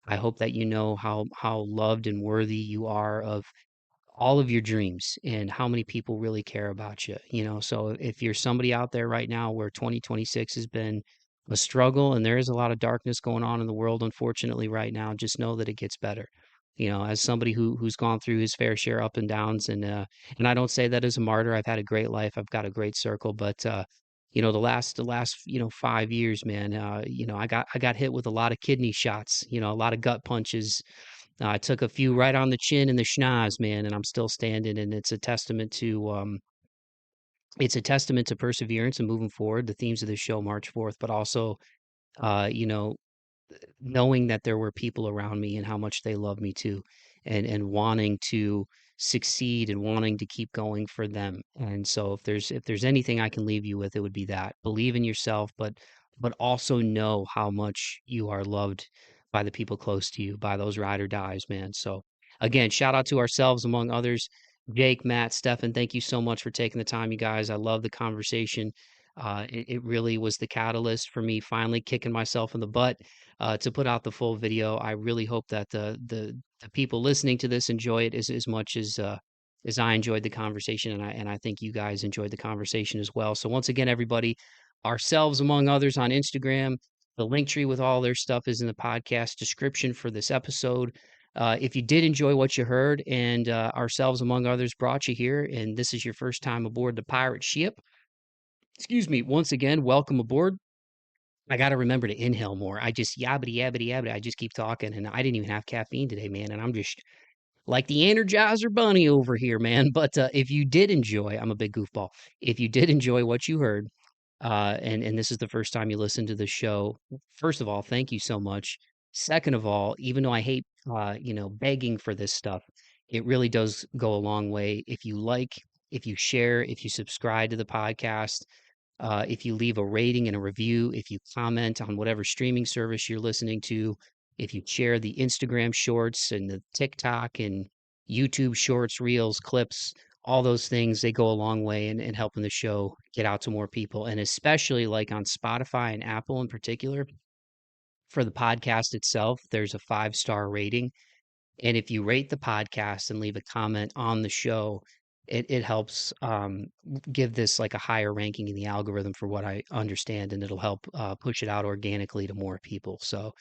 I hope that you know how loved and worthy you are of all of your dreams and how many people really care about you, you know? So if you're somebody out there right now where 2026 has been a struggle and there is a lot of darkness going on in the world, unfortunately, right now, just know that it gets better. You know, as somebody who's gone through his fair share up and downs, and I don't say that as a martyr. I've had a great life. I've got a great circle, but you know, the last 5 years, man, you know, I got hit with a lot of kidney shots, you know, a lot of gut punches. I took a few right on the chin and the schnoz, man, and I'm still standing. And it's a testament to perseverance and moving forward. The themes of the show march forth, but also, you know, knowing that there were people around me and how much they love me too, and wanting to succeed and wanting to keep going for them. And so if there's anything I can leave you with, it would be that. Believe in yourself, but also know how much you are loved by the people close to you, by those ride or dies, man. So again, shout out to ourselves among others. Jake, Matt, Stefan, thank you so much for taking the time, you guys. I love the conversation. It really was the catalyst for me finally kicking myself in the butt to put out the full video. I really hope that the people listening to this enjoy it as much as I enjoyed the conversation, and I think you guys enjoyed the conversation as well. So once again, everybody, ourselves among others on Instagram. The link tree with all their stuff is in the podcast description for this episode. If you did enjoy what you heard, and ourselves among others brought you here, and this is your first time aboard the pirate ship, excuse me, once again, welcome aboard. I got to remember to inhale more. I just yabbity yabbity yabbity. I just keep talking, and I didn't even have caffeine today, man. And I'm just like the Energizer Bunny over here, man. But if you did enjoy, I'm a big goofball. If you did enjoy what you heard, and this is the first time you listen to the show, first of all, thank you so much. Second of all, even though I hate, begging for this stuff, it really does go a long way. If you like, if you share, if you subscribe to the podcast, if you leave a rating and a review, if you comment on whatever streaming service you're listening to, if you share the Instagram shorts and the TikTok and YouTube shorts, reels, clips, all those things, they go a long way in helping the show get out to more people. And especially like on Spotify and Apple in particular, for the podcast itself, there's a 5-star rating. And if you rate the podcast and leave a comment on the show, it helps give this like a higher ranking in the algorithm for what I understand, and it'll help push it out organically to more people. So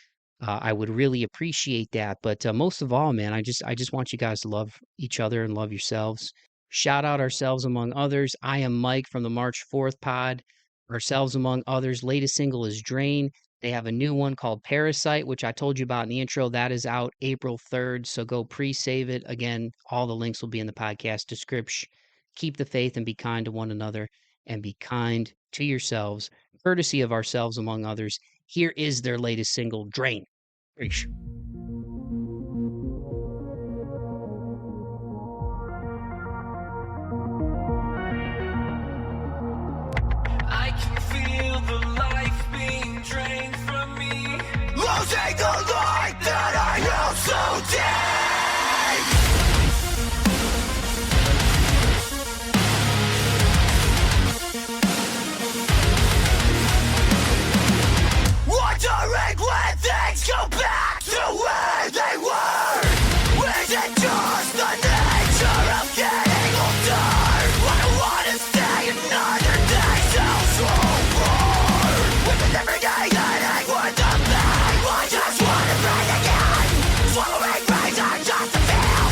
I would really appreciate that. But most of all, man, I just want you guys to love each other and love yourselves. Shout out ourselves among others. I am Mike from the March 4th pod. Ourselves among others. Latest single is Drain. They have a new one called Parasite, which I told you about in the intro. That is out April 3rd. So go pre-save it. Again, all the links will be in the podcast description. Keep the faith and be kind to one another, and be kind to yourselves, courtesy of ourselves among others. Here is their latest single, Drain. Preach. I can feel the life being drained from me, losing the light that I held so deep. Wondering when things go back to where they were. Is it just the nature of getting older? I don't want to stay another day so bored. With every day that I want the pain, I just want to breathe again. Swallowing rage just to feel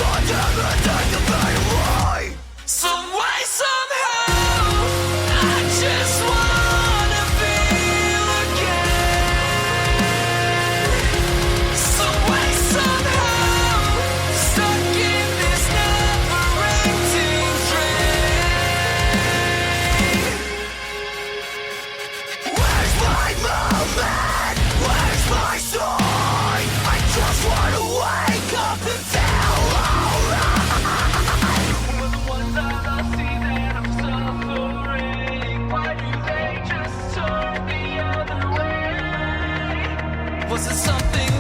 until you burn away. Some way, somehow, I just wanna feel again. Some way, somehow, stuck in this never-ending train. Where's my moment? Where's my sign? I just wanna wake up and feel alright. When the ones I see that I'm suffering, why do they just turn the other way? Was it something